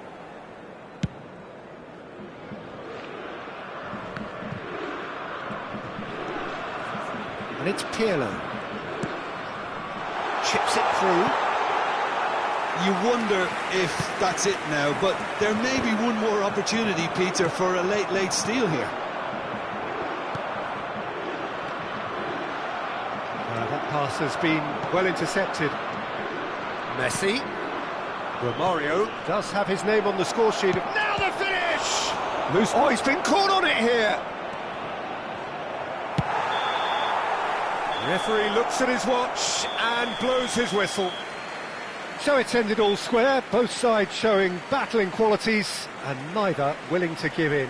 And it's Pirlo. Chips it through. You wonder if that's it now, but there may be one more opportunity, Peter, for a late steal here. That pass has been well intercepted. Messi. Romario does have his name on the score sheet. Now the finish! Loose. Oh, he's been caught on it here. Referee looks at his watch and blows his whistle. So it's ended all square, both sides showing battling qualities and neither willing to give in.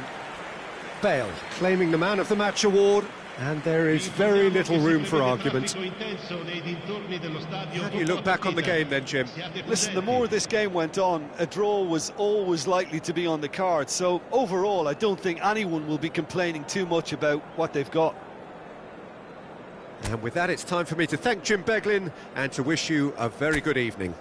Bale claiming the Man of the Match award. And there is very little room for argument. How do you look back on the game then, Jim? Listen, the more this game went on, a draw was always likely to be on the card. So overall, I don't think anyone will be complaining too much about what they've got. And with that, it's time for me to thank Jim Beglin and to wish you a very good evening.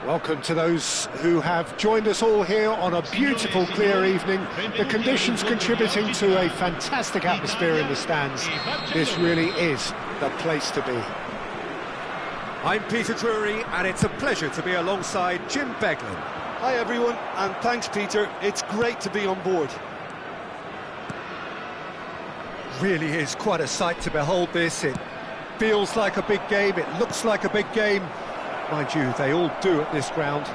Welcome to those who have joined us all here on a beautiful, clear evening. The conditions contributing to a fantastic atmosphere in the stands. This really is the place to be. I'm Peter Drury, and it's a pleasure to be alongside Jim Beglin. Hi everyone, and thanks Peter, it's great to be on board. Really is quite a sight to behold this. It feels like a big game, it looks like a big game. Mind you, they all do at this ground.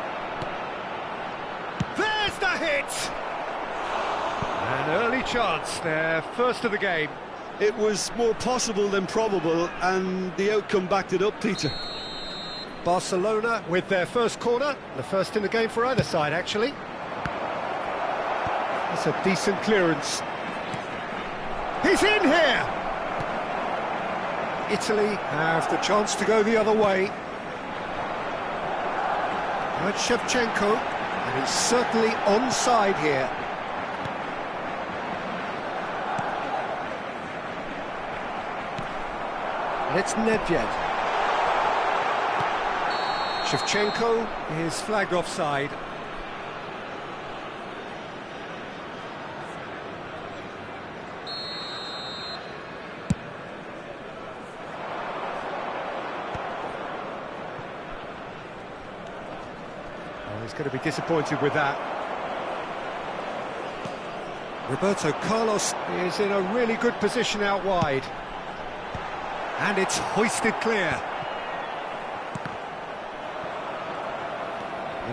There's the hit! An early chance, their first of the game. It was more possible than probable, and the outcome backed it up, Peter. Barcelona with their first corner, the first in the game for either side, actually. That's a decent clearance. He's in here! Italy have the chance to go the other way. But Shevchenko, and he's certainly onside here. And it's Nedved. Shevchenko is flagged offside. He's going to be disappointed with that. Roberto Carlos is in a really good position out wide. And it's hoisted clear.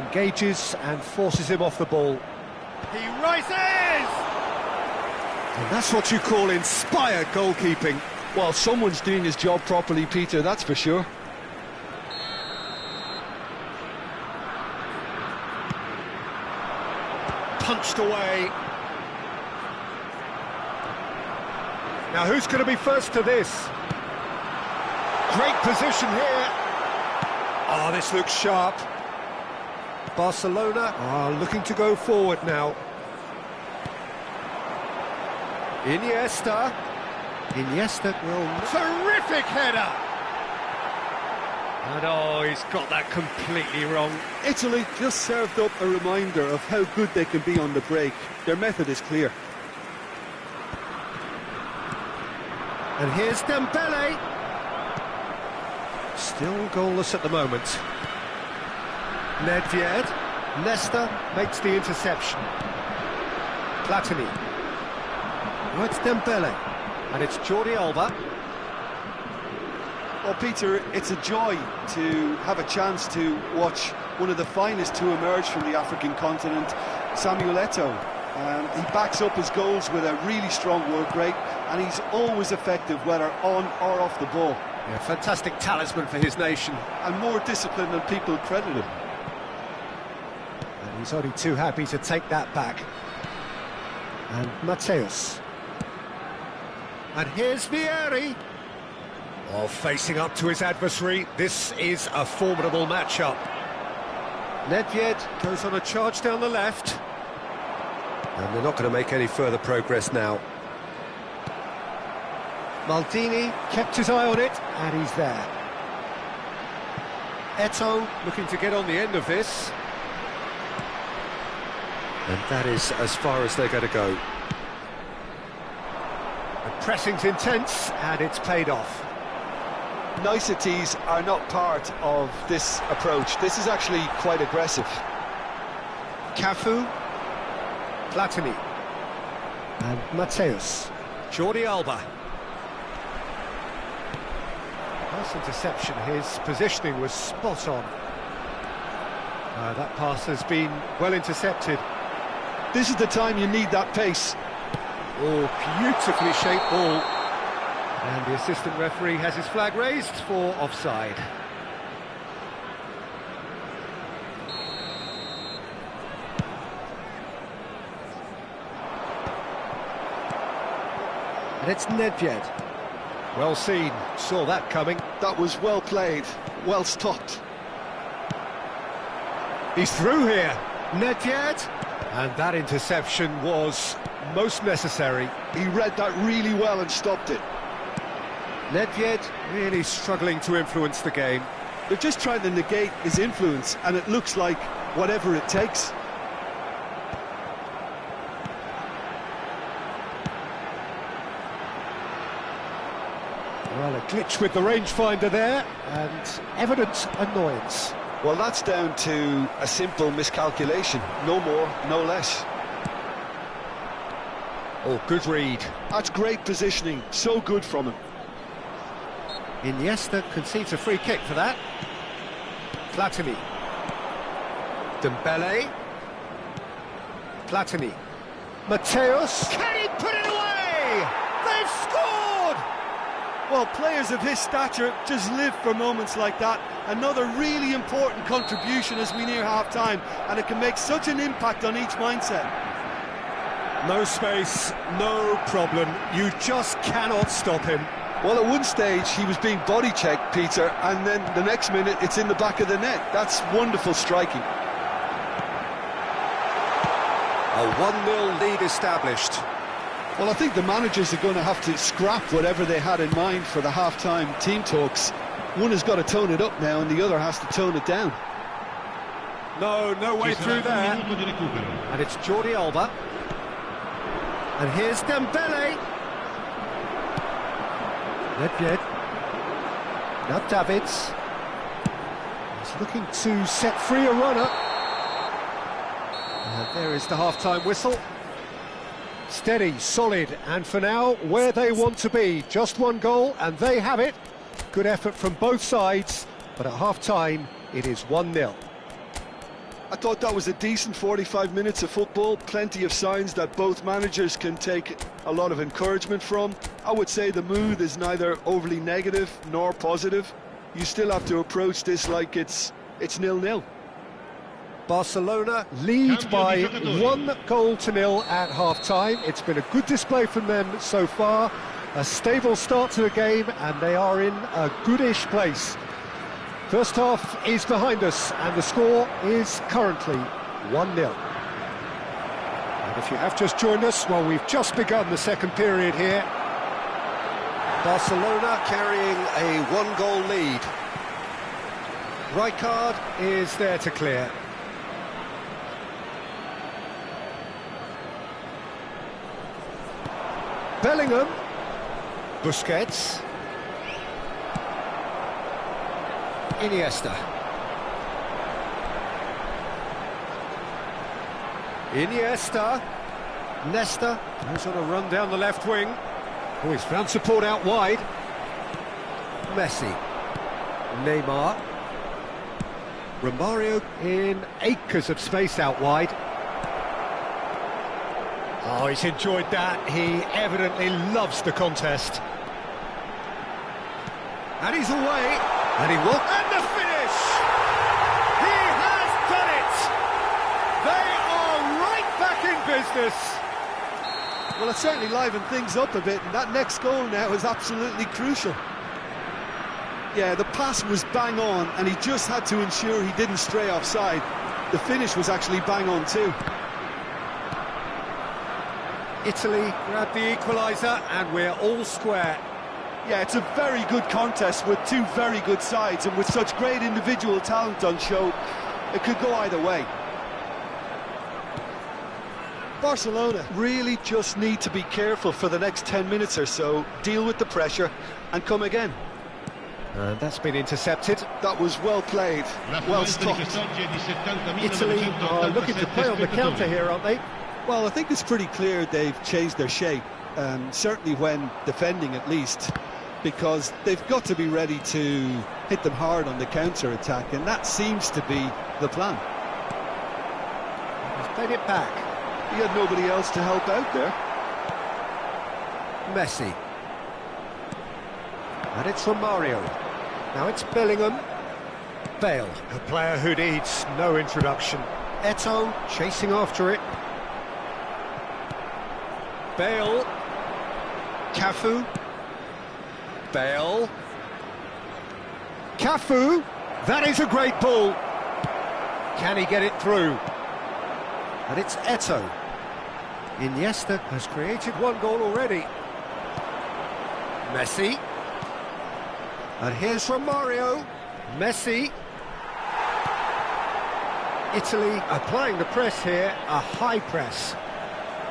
Engages and forces him off the ball. He rises! And that's what you call inspired goalkeeping. Well, someone's doing his job properly, Peter, that's for sure. Punched away. Now who's going to be first to this? Great position here. Oh, this looks sharp. Barcelona are looking to go forward now. Iniesta. Iniesta will... Terrific header! And oh, he's got that completely wrong. Italy just served up a reminder of how good they can be on the break. Their method is clear. And here's Dembele. Still goalless at the moment. Nedved. Nesta makes the interception. Platini. Oh, it's Dembele. And it's Jordi Alba. Well, Peter, it's a joy to have a chance to watch one of the finest to emerge from the African continent, Samuel Eto'o. He backs up his goals with a really strong work rate, and he's always effective, whether on or off the ball. Yeah, fantastic talisman for his nation. And more discipline than people credit him. And he's only too happy to take that back. And Mateus. And here's Vieri. Oh, facing up to his adversary, this is a formidable matchup. Nedved goes on a charge down the left. And they're not going to make any further progress now. Maldini kept his eye on it, and he's there. Eto'o looking to get on the end of this. And that is as far as they're going to go. The pressing's intense, and it's paid off. Niceties are not part of this approach. This is actually quite aggressive. Cafu, Platini, and Mateus. Jordi Alba. Pass interception, his positioning was spot on. That pass has been well intercepted. This is the time you need that pace. Oh, beautifully shaped ball. And the assistant referee has his flag raised for offside. And it's Nedved. Well seen, saw that coming. That was well played, well stopped. He's through here. Nedved. And that interception was most necessary. He read that really well and stopped it. Nedved really struggling to influence the game. They're just trying to negate his influence, and it looks like whatever it takes. Well, a glitch with the rangefinder there, and evident annoyance. Well, that's down to a simple miscalculation. No more, no less. Oh, good read. That's great positioning, so good from him. Iniesta concedes a free kick for that. Platini. Dembele. Platini. Mateus. Can he put it away? They've scored! Well, players of his stature just live for moments like that. Another really important contribution as we near half-time, and it can make such an impact on each mindset. No space, no problem. You just cannot stop him. Well, at one stage he was being body-checked, Peter, and then the next minute it's in the back of the net. That's wonderful striking. A 1-0 lead established. Well, I think the managers are going to have to scrap whatever they had in mind for the half-time team talks. One has got to tone it up now, and the other has to tone it down. No way through there. And it's Jordi Alba. And here's Dembele. Nedved. Now Davids. He's looking to set free a runner. And there is the half-time whistle. Steady, solid, and for now, where they want to be. Just one goal, and they have it. Good effort from both sides, but at half-time, it is 1-0. I thought that was a decent 45 minutes of football. Plenty of signs that both managers can take a lot of encouragement from. I would say the mood is neither overly negative nor positive. You still have to approach this like it's 0-0. Barcelona lead by 1-0 at half-time. It's been a good display from them so far. A stable start to the game, and they are in a goodish place. First half is behind us, and the score is currently 1-0. And if you have just joined us, well, we've just begun the second period here. Barcelona carrying a one-goal lead. Rijkaard is there to clear. Bellingham. Busquets. Iniesta. Nesta goes on a run down the left wing. Oh, he's found support out wide. Messi. Neymar. Romario in acres of space out wide. Oh, he's enjoyed that. He evidently loves the contest. And he's away. And he will. And the finish! He has done it! They are right back in business! Well, it certainly livened things up a bit, and that next goal now is absolutely crucial. Yeah, the pass was bang on, and he just had to ensure he didn't stray offside. The finish was actually bang on too. Italy grabbed the equaliser, and we're all square. Yeah, it's a very good contest with two very good sides, and with such great individual talent on show, it could go either way. Barcelona really just need to be careful for the next 10 minutes or so, deal with the pressure, and come again. And that's been intercepted. That was well played, well stopped. Italy are looking to play on the counter here, aren't they? Well, I think it's pretty clear they've changed their shape, certainly when defending at least, because they've got to be ready to hit them hard on the counter-attack, and that seems to be the plan. He's played it back. He had nobody else to help out there. Messi. And it's Romario. Now it's Bellingham. Bale, a player who needs no introduction. Eto'o chasing after it. Bale. Cafu. Bale. Cafu. That is a great ball. Can he get it through? And it's Eto'o. Iniesta has created one goal already. Messi. And here's Romario. Messi. Italy applying the press here, a high press.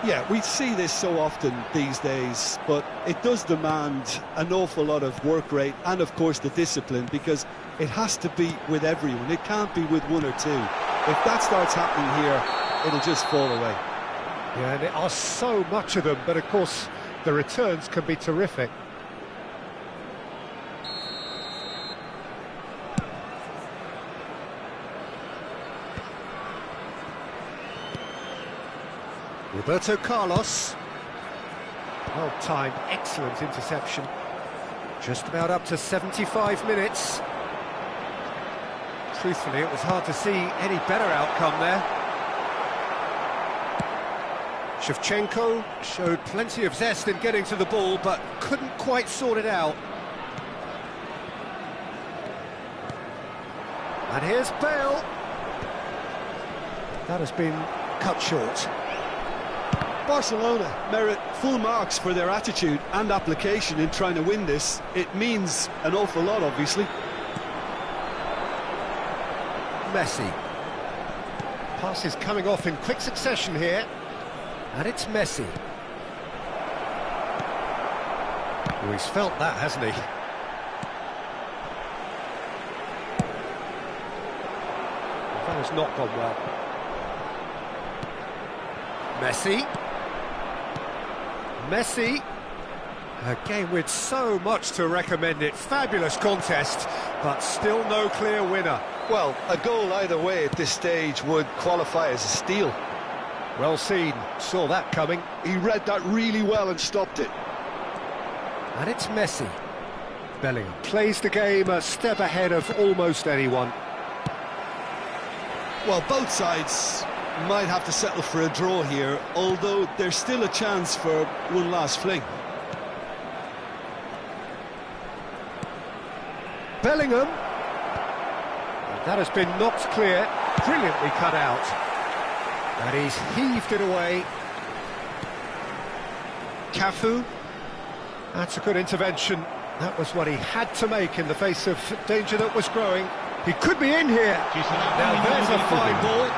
Yeah, we see this so often these days, but it does demand an awful lot of work rate and, of course, the discipline, because it has to be with everyone. It can't be with one or two. If that starts happening here, it'll just fall away. Yeah, and there are so much of them, but of course the returns can be terrific. Roberto Carlos. Well timed, excellent interception. Just about up to 75 minutes. Truthfully, it was hard to see any better outcome there. Shevchenko showed plenty of zest in getting to the ball, but couldn't quite sort it out. And here's Bale. That has been cut short. Barcelona merit full marks for their attitude and application in trying to win this. It means an awful lot, obviously. Messi. Pass is coming off in quick succession here. And it's Messi. Oh, he's felt that, hasn't he? That has not gone well. Messi. Messi. A game with so much to recommend it. Fabulous contest, but still no clear winner. Well, a goal either way at this stage would qualify as a steal. Well seen, saw that coming. He read that really well and stopped it. And it's Messi. Bellingham plays the game a step ahead of almost anyone. Well, both sides might have to settle for a draw here, although there's still a chance for one last fling. Bellingham. That has been knocked clear, brilliantly cut out. And he's heaved it away. Cafu. That's a good intervention. That was what he had to make in the face of danger that was growing. He could be in here. Now there's a fine ball.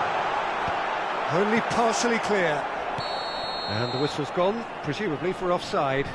Only partially clear. And the whistle's gone, presumably for offside.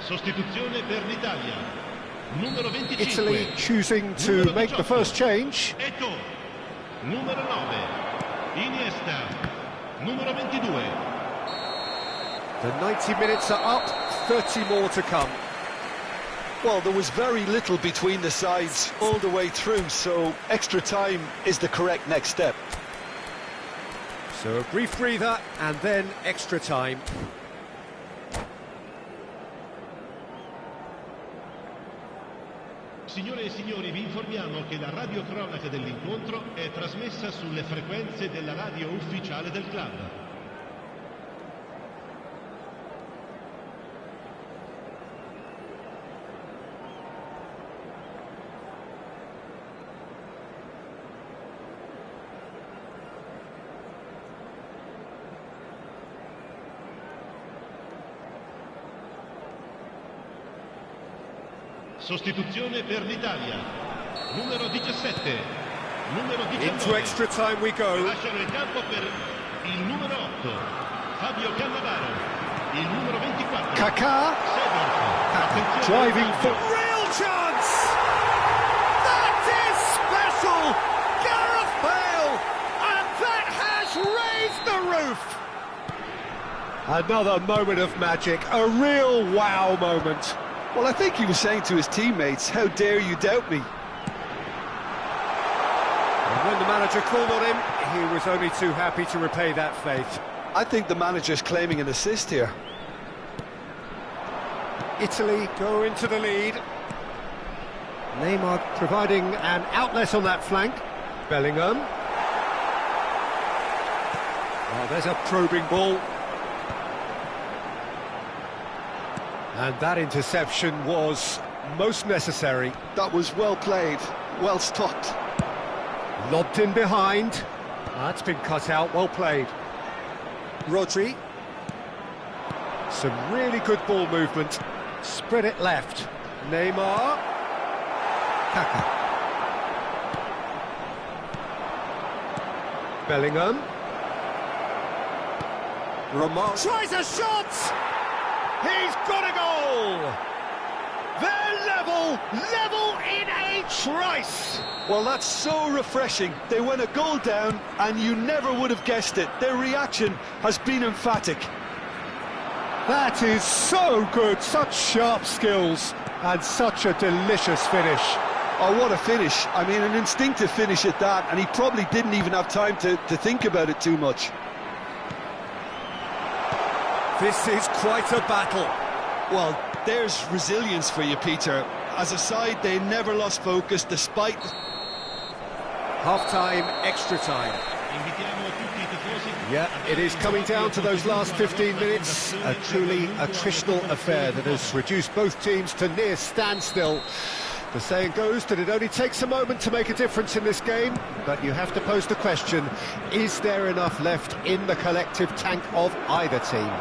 Sostituzione per l'Italia. Numero 25. Italy choosing to make the first change. Eto'o. Numero 9. Iniesta. Numero 22. The 90 minutes are up, 30 more to come. Well, there was very little between the sides all the way through, so extra time is the correct next step. So a brief breather and then extra time. Signore e signori, vi informiamo che la radiocronaca dell'incontro è trasmessa sulle frequenze della radio ufficiale del club. Sostituzione per l'Italia. Numero 17. Numero 19. Into extra time we go. Lasciano il campo per il numero 8. Fabio Cannavaro. Il numero 24. Kaká. Seedorf. Driving for Real chance! That is special! Gareth Bale! And that has raised the roof! another moment of magic, a real wow moment. Well, I think he was saying to his teammates, how dare you doubt me? And when the manager called on him, he was only too happy to repay that faith. I think the manager's claiming an assist here. Italy go into the lead. Neymar providing an outlet on that flank. Bellingham. Oh, there's a probing ball. And that interception was most necessary. That was well played, well stopped. Lobbed in behind. That's been cut out, well played. Rodri. Some really good ball movement. Spread it left. Neymar. Kaká. Bellingham. Ramon. Tries a shot! He's got a goal! They're level in a trice! Well, that's so refreshing. They went a goal down and you never would have guessed it. Their reaction has been emphatic. That is so good, such sharp skills and such a delicious finish. Oh, what a finish. I mean, an instinctive finish at that, and he probably didn't even have time to think about it too much. This is quite a battle. Well, there's resilience for you, Peter. As a side, they never lost focus despite... Half-time, extra time. Yeah, it is coming down to those last 15 minutes. A truly attritional affair that has reduced both teams to near standstill. The saying goes that it only takes a moment to make a difference in this game, but you have to pose the question, is there enough left in the collective tank of either team?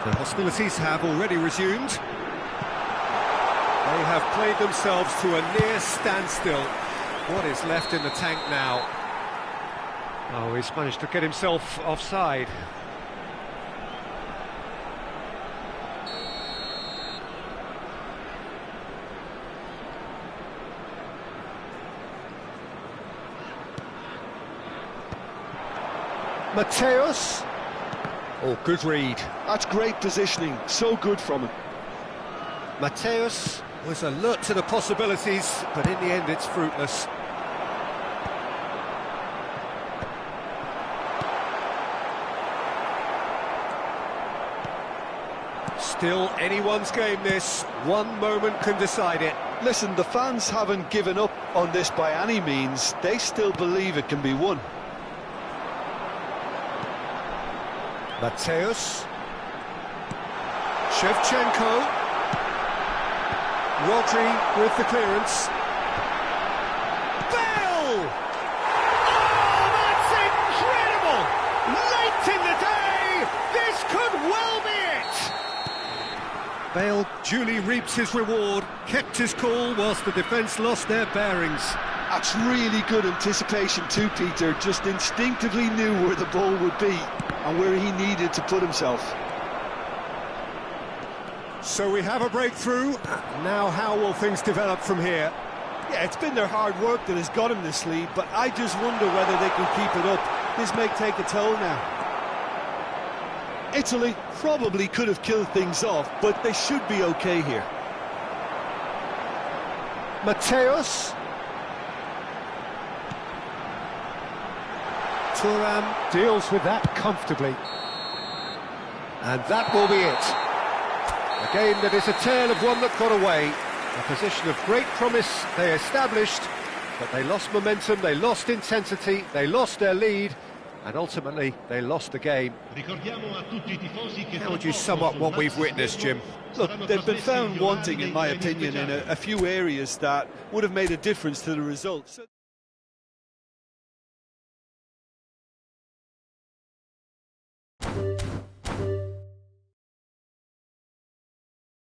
The hostilities have already resumed. They have played themselves to a near standstill. What is left in the tank now? Oh, he's managed to get himself offside. Mateus. Oh, good read. That's great positioning, so good from him. Mateus was alert to the possibilities, but in the end it's fruitless. Still anyone's game this. One moment can decide it. Listen, the fans haven't given up on this by any means. They still believe it can be won. Mateus. Shevchenko. Rodri with the clearance. Bale! Oh, that's incredible! Late in the day, this could well be it! Bale duly reaps his reward, kept his cool whilst the defence lost their bearings. That's really good anticipation too, Peter. Just instinctively knew where the ball would be and where he needed to put himself. So we have a breakthrough. Now how will things develop from here? Yeah, it's been their hard work that has got them this lead, but I just wonder whether they can keep it up. This may take a toll now. Italy probably could have killed things off, but they should be okay here. Mateus. Thuram deals with that comfortably. And that will be it. A game that is a tale of one that got away. A position of great promise they established, but they lost momentum, they lost intensity, they lost their lead, and ultimately they lost the game. How would you sum up what we've witnessed, Jim? Look, they've been found wanting, in my opinion, in a few areas that would have made a difference to the results.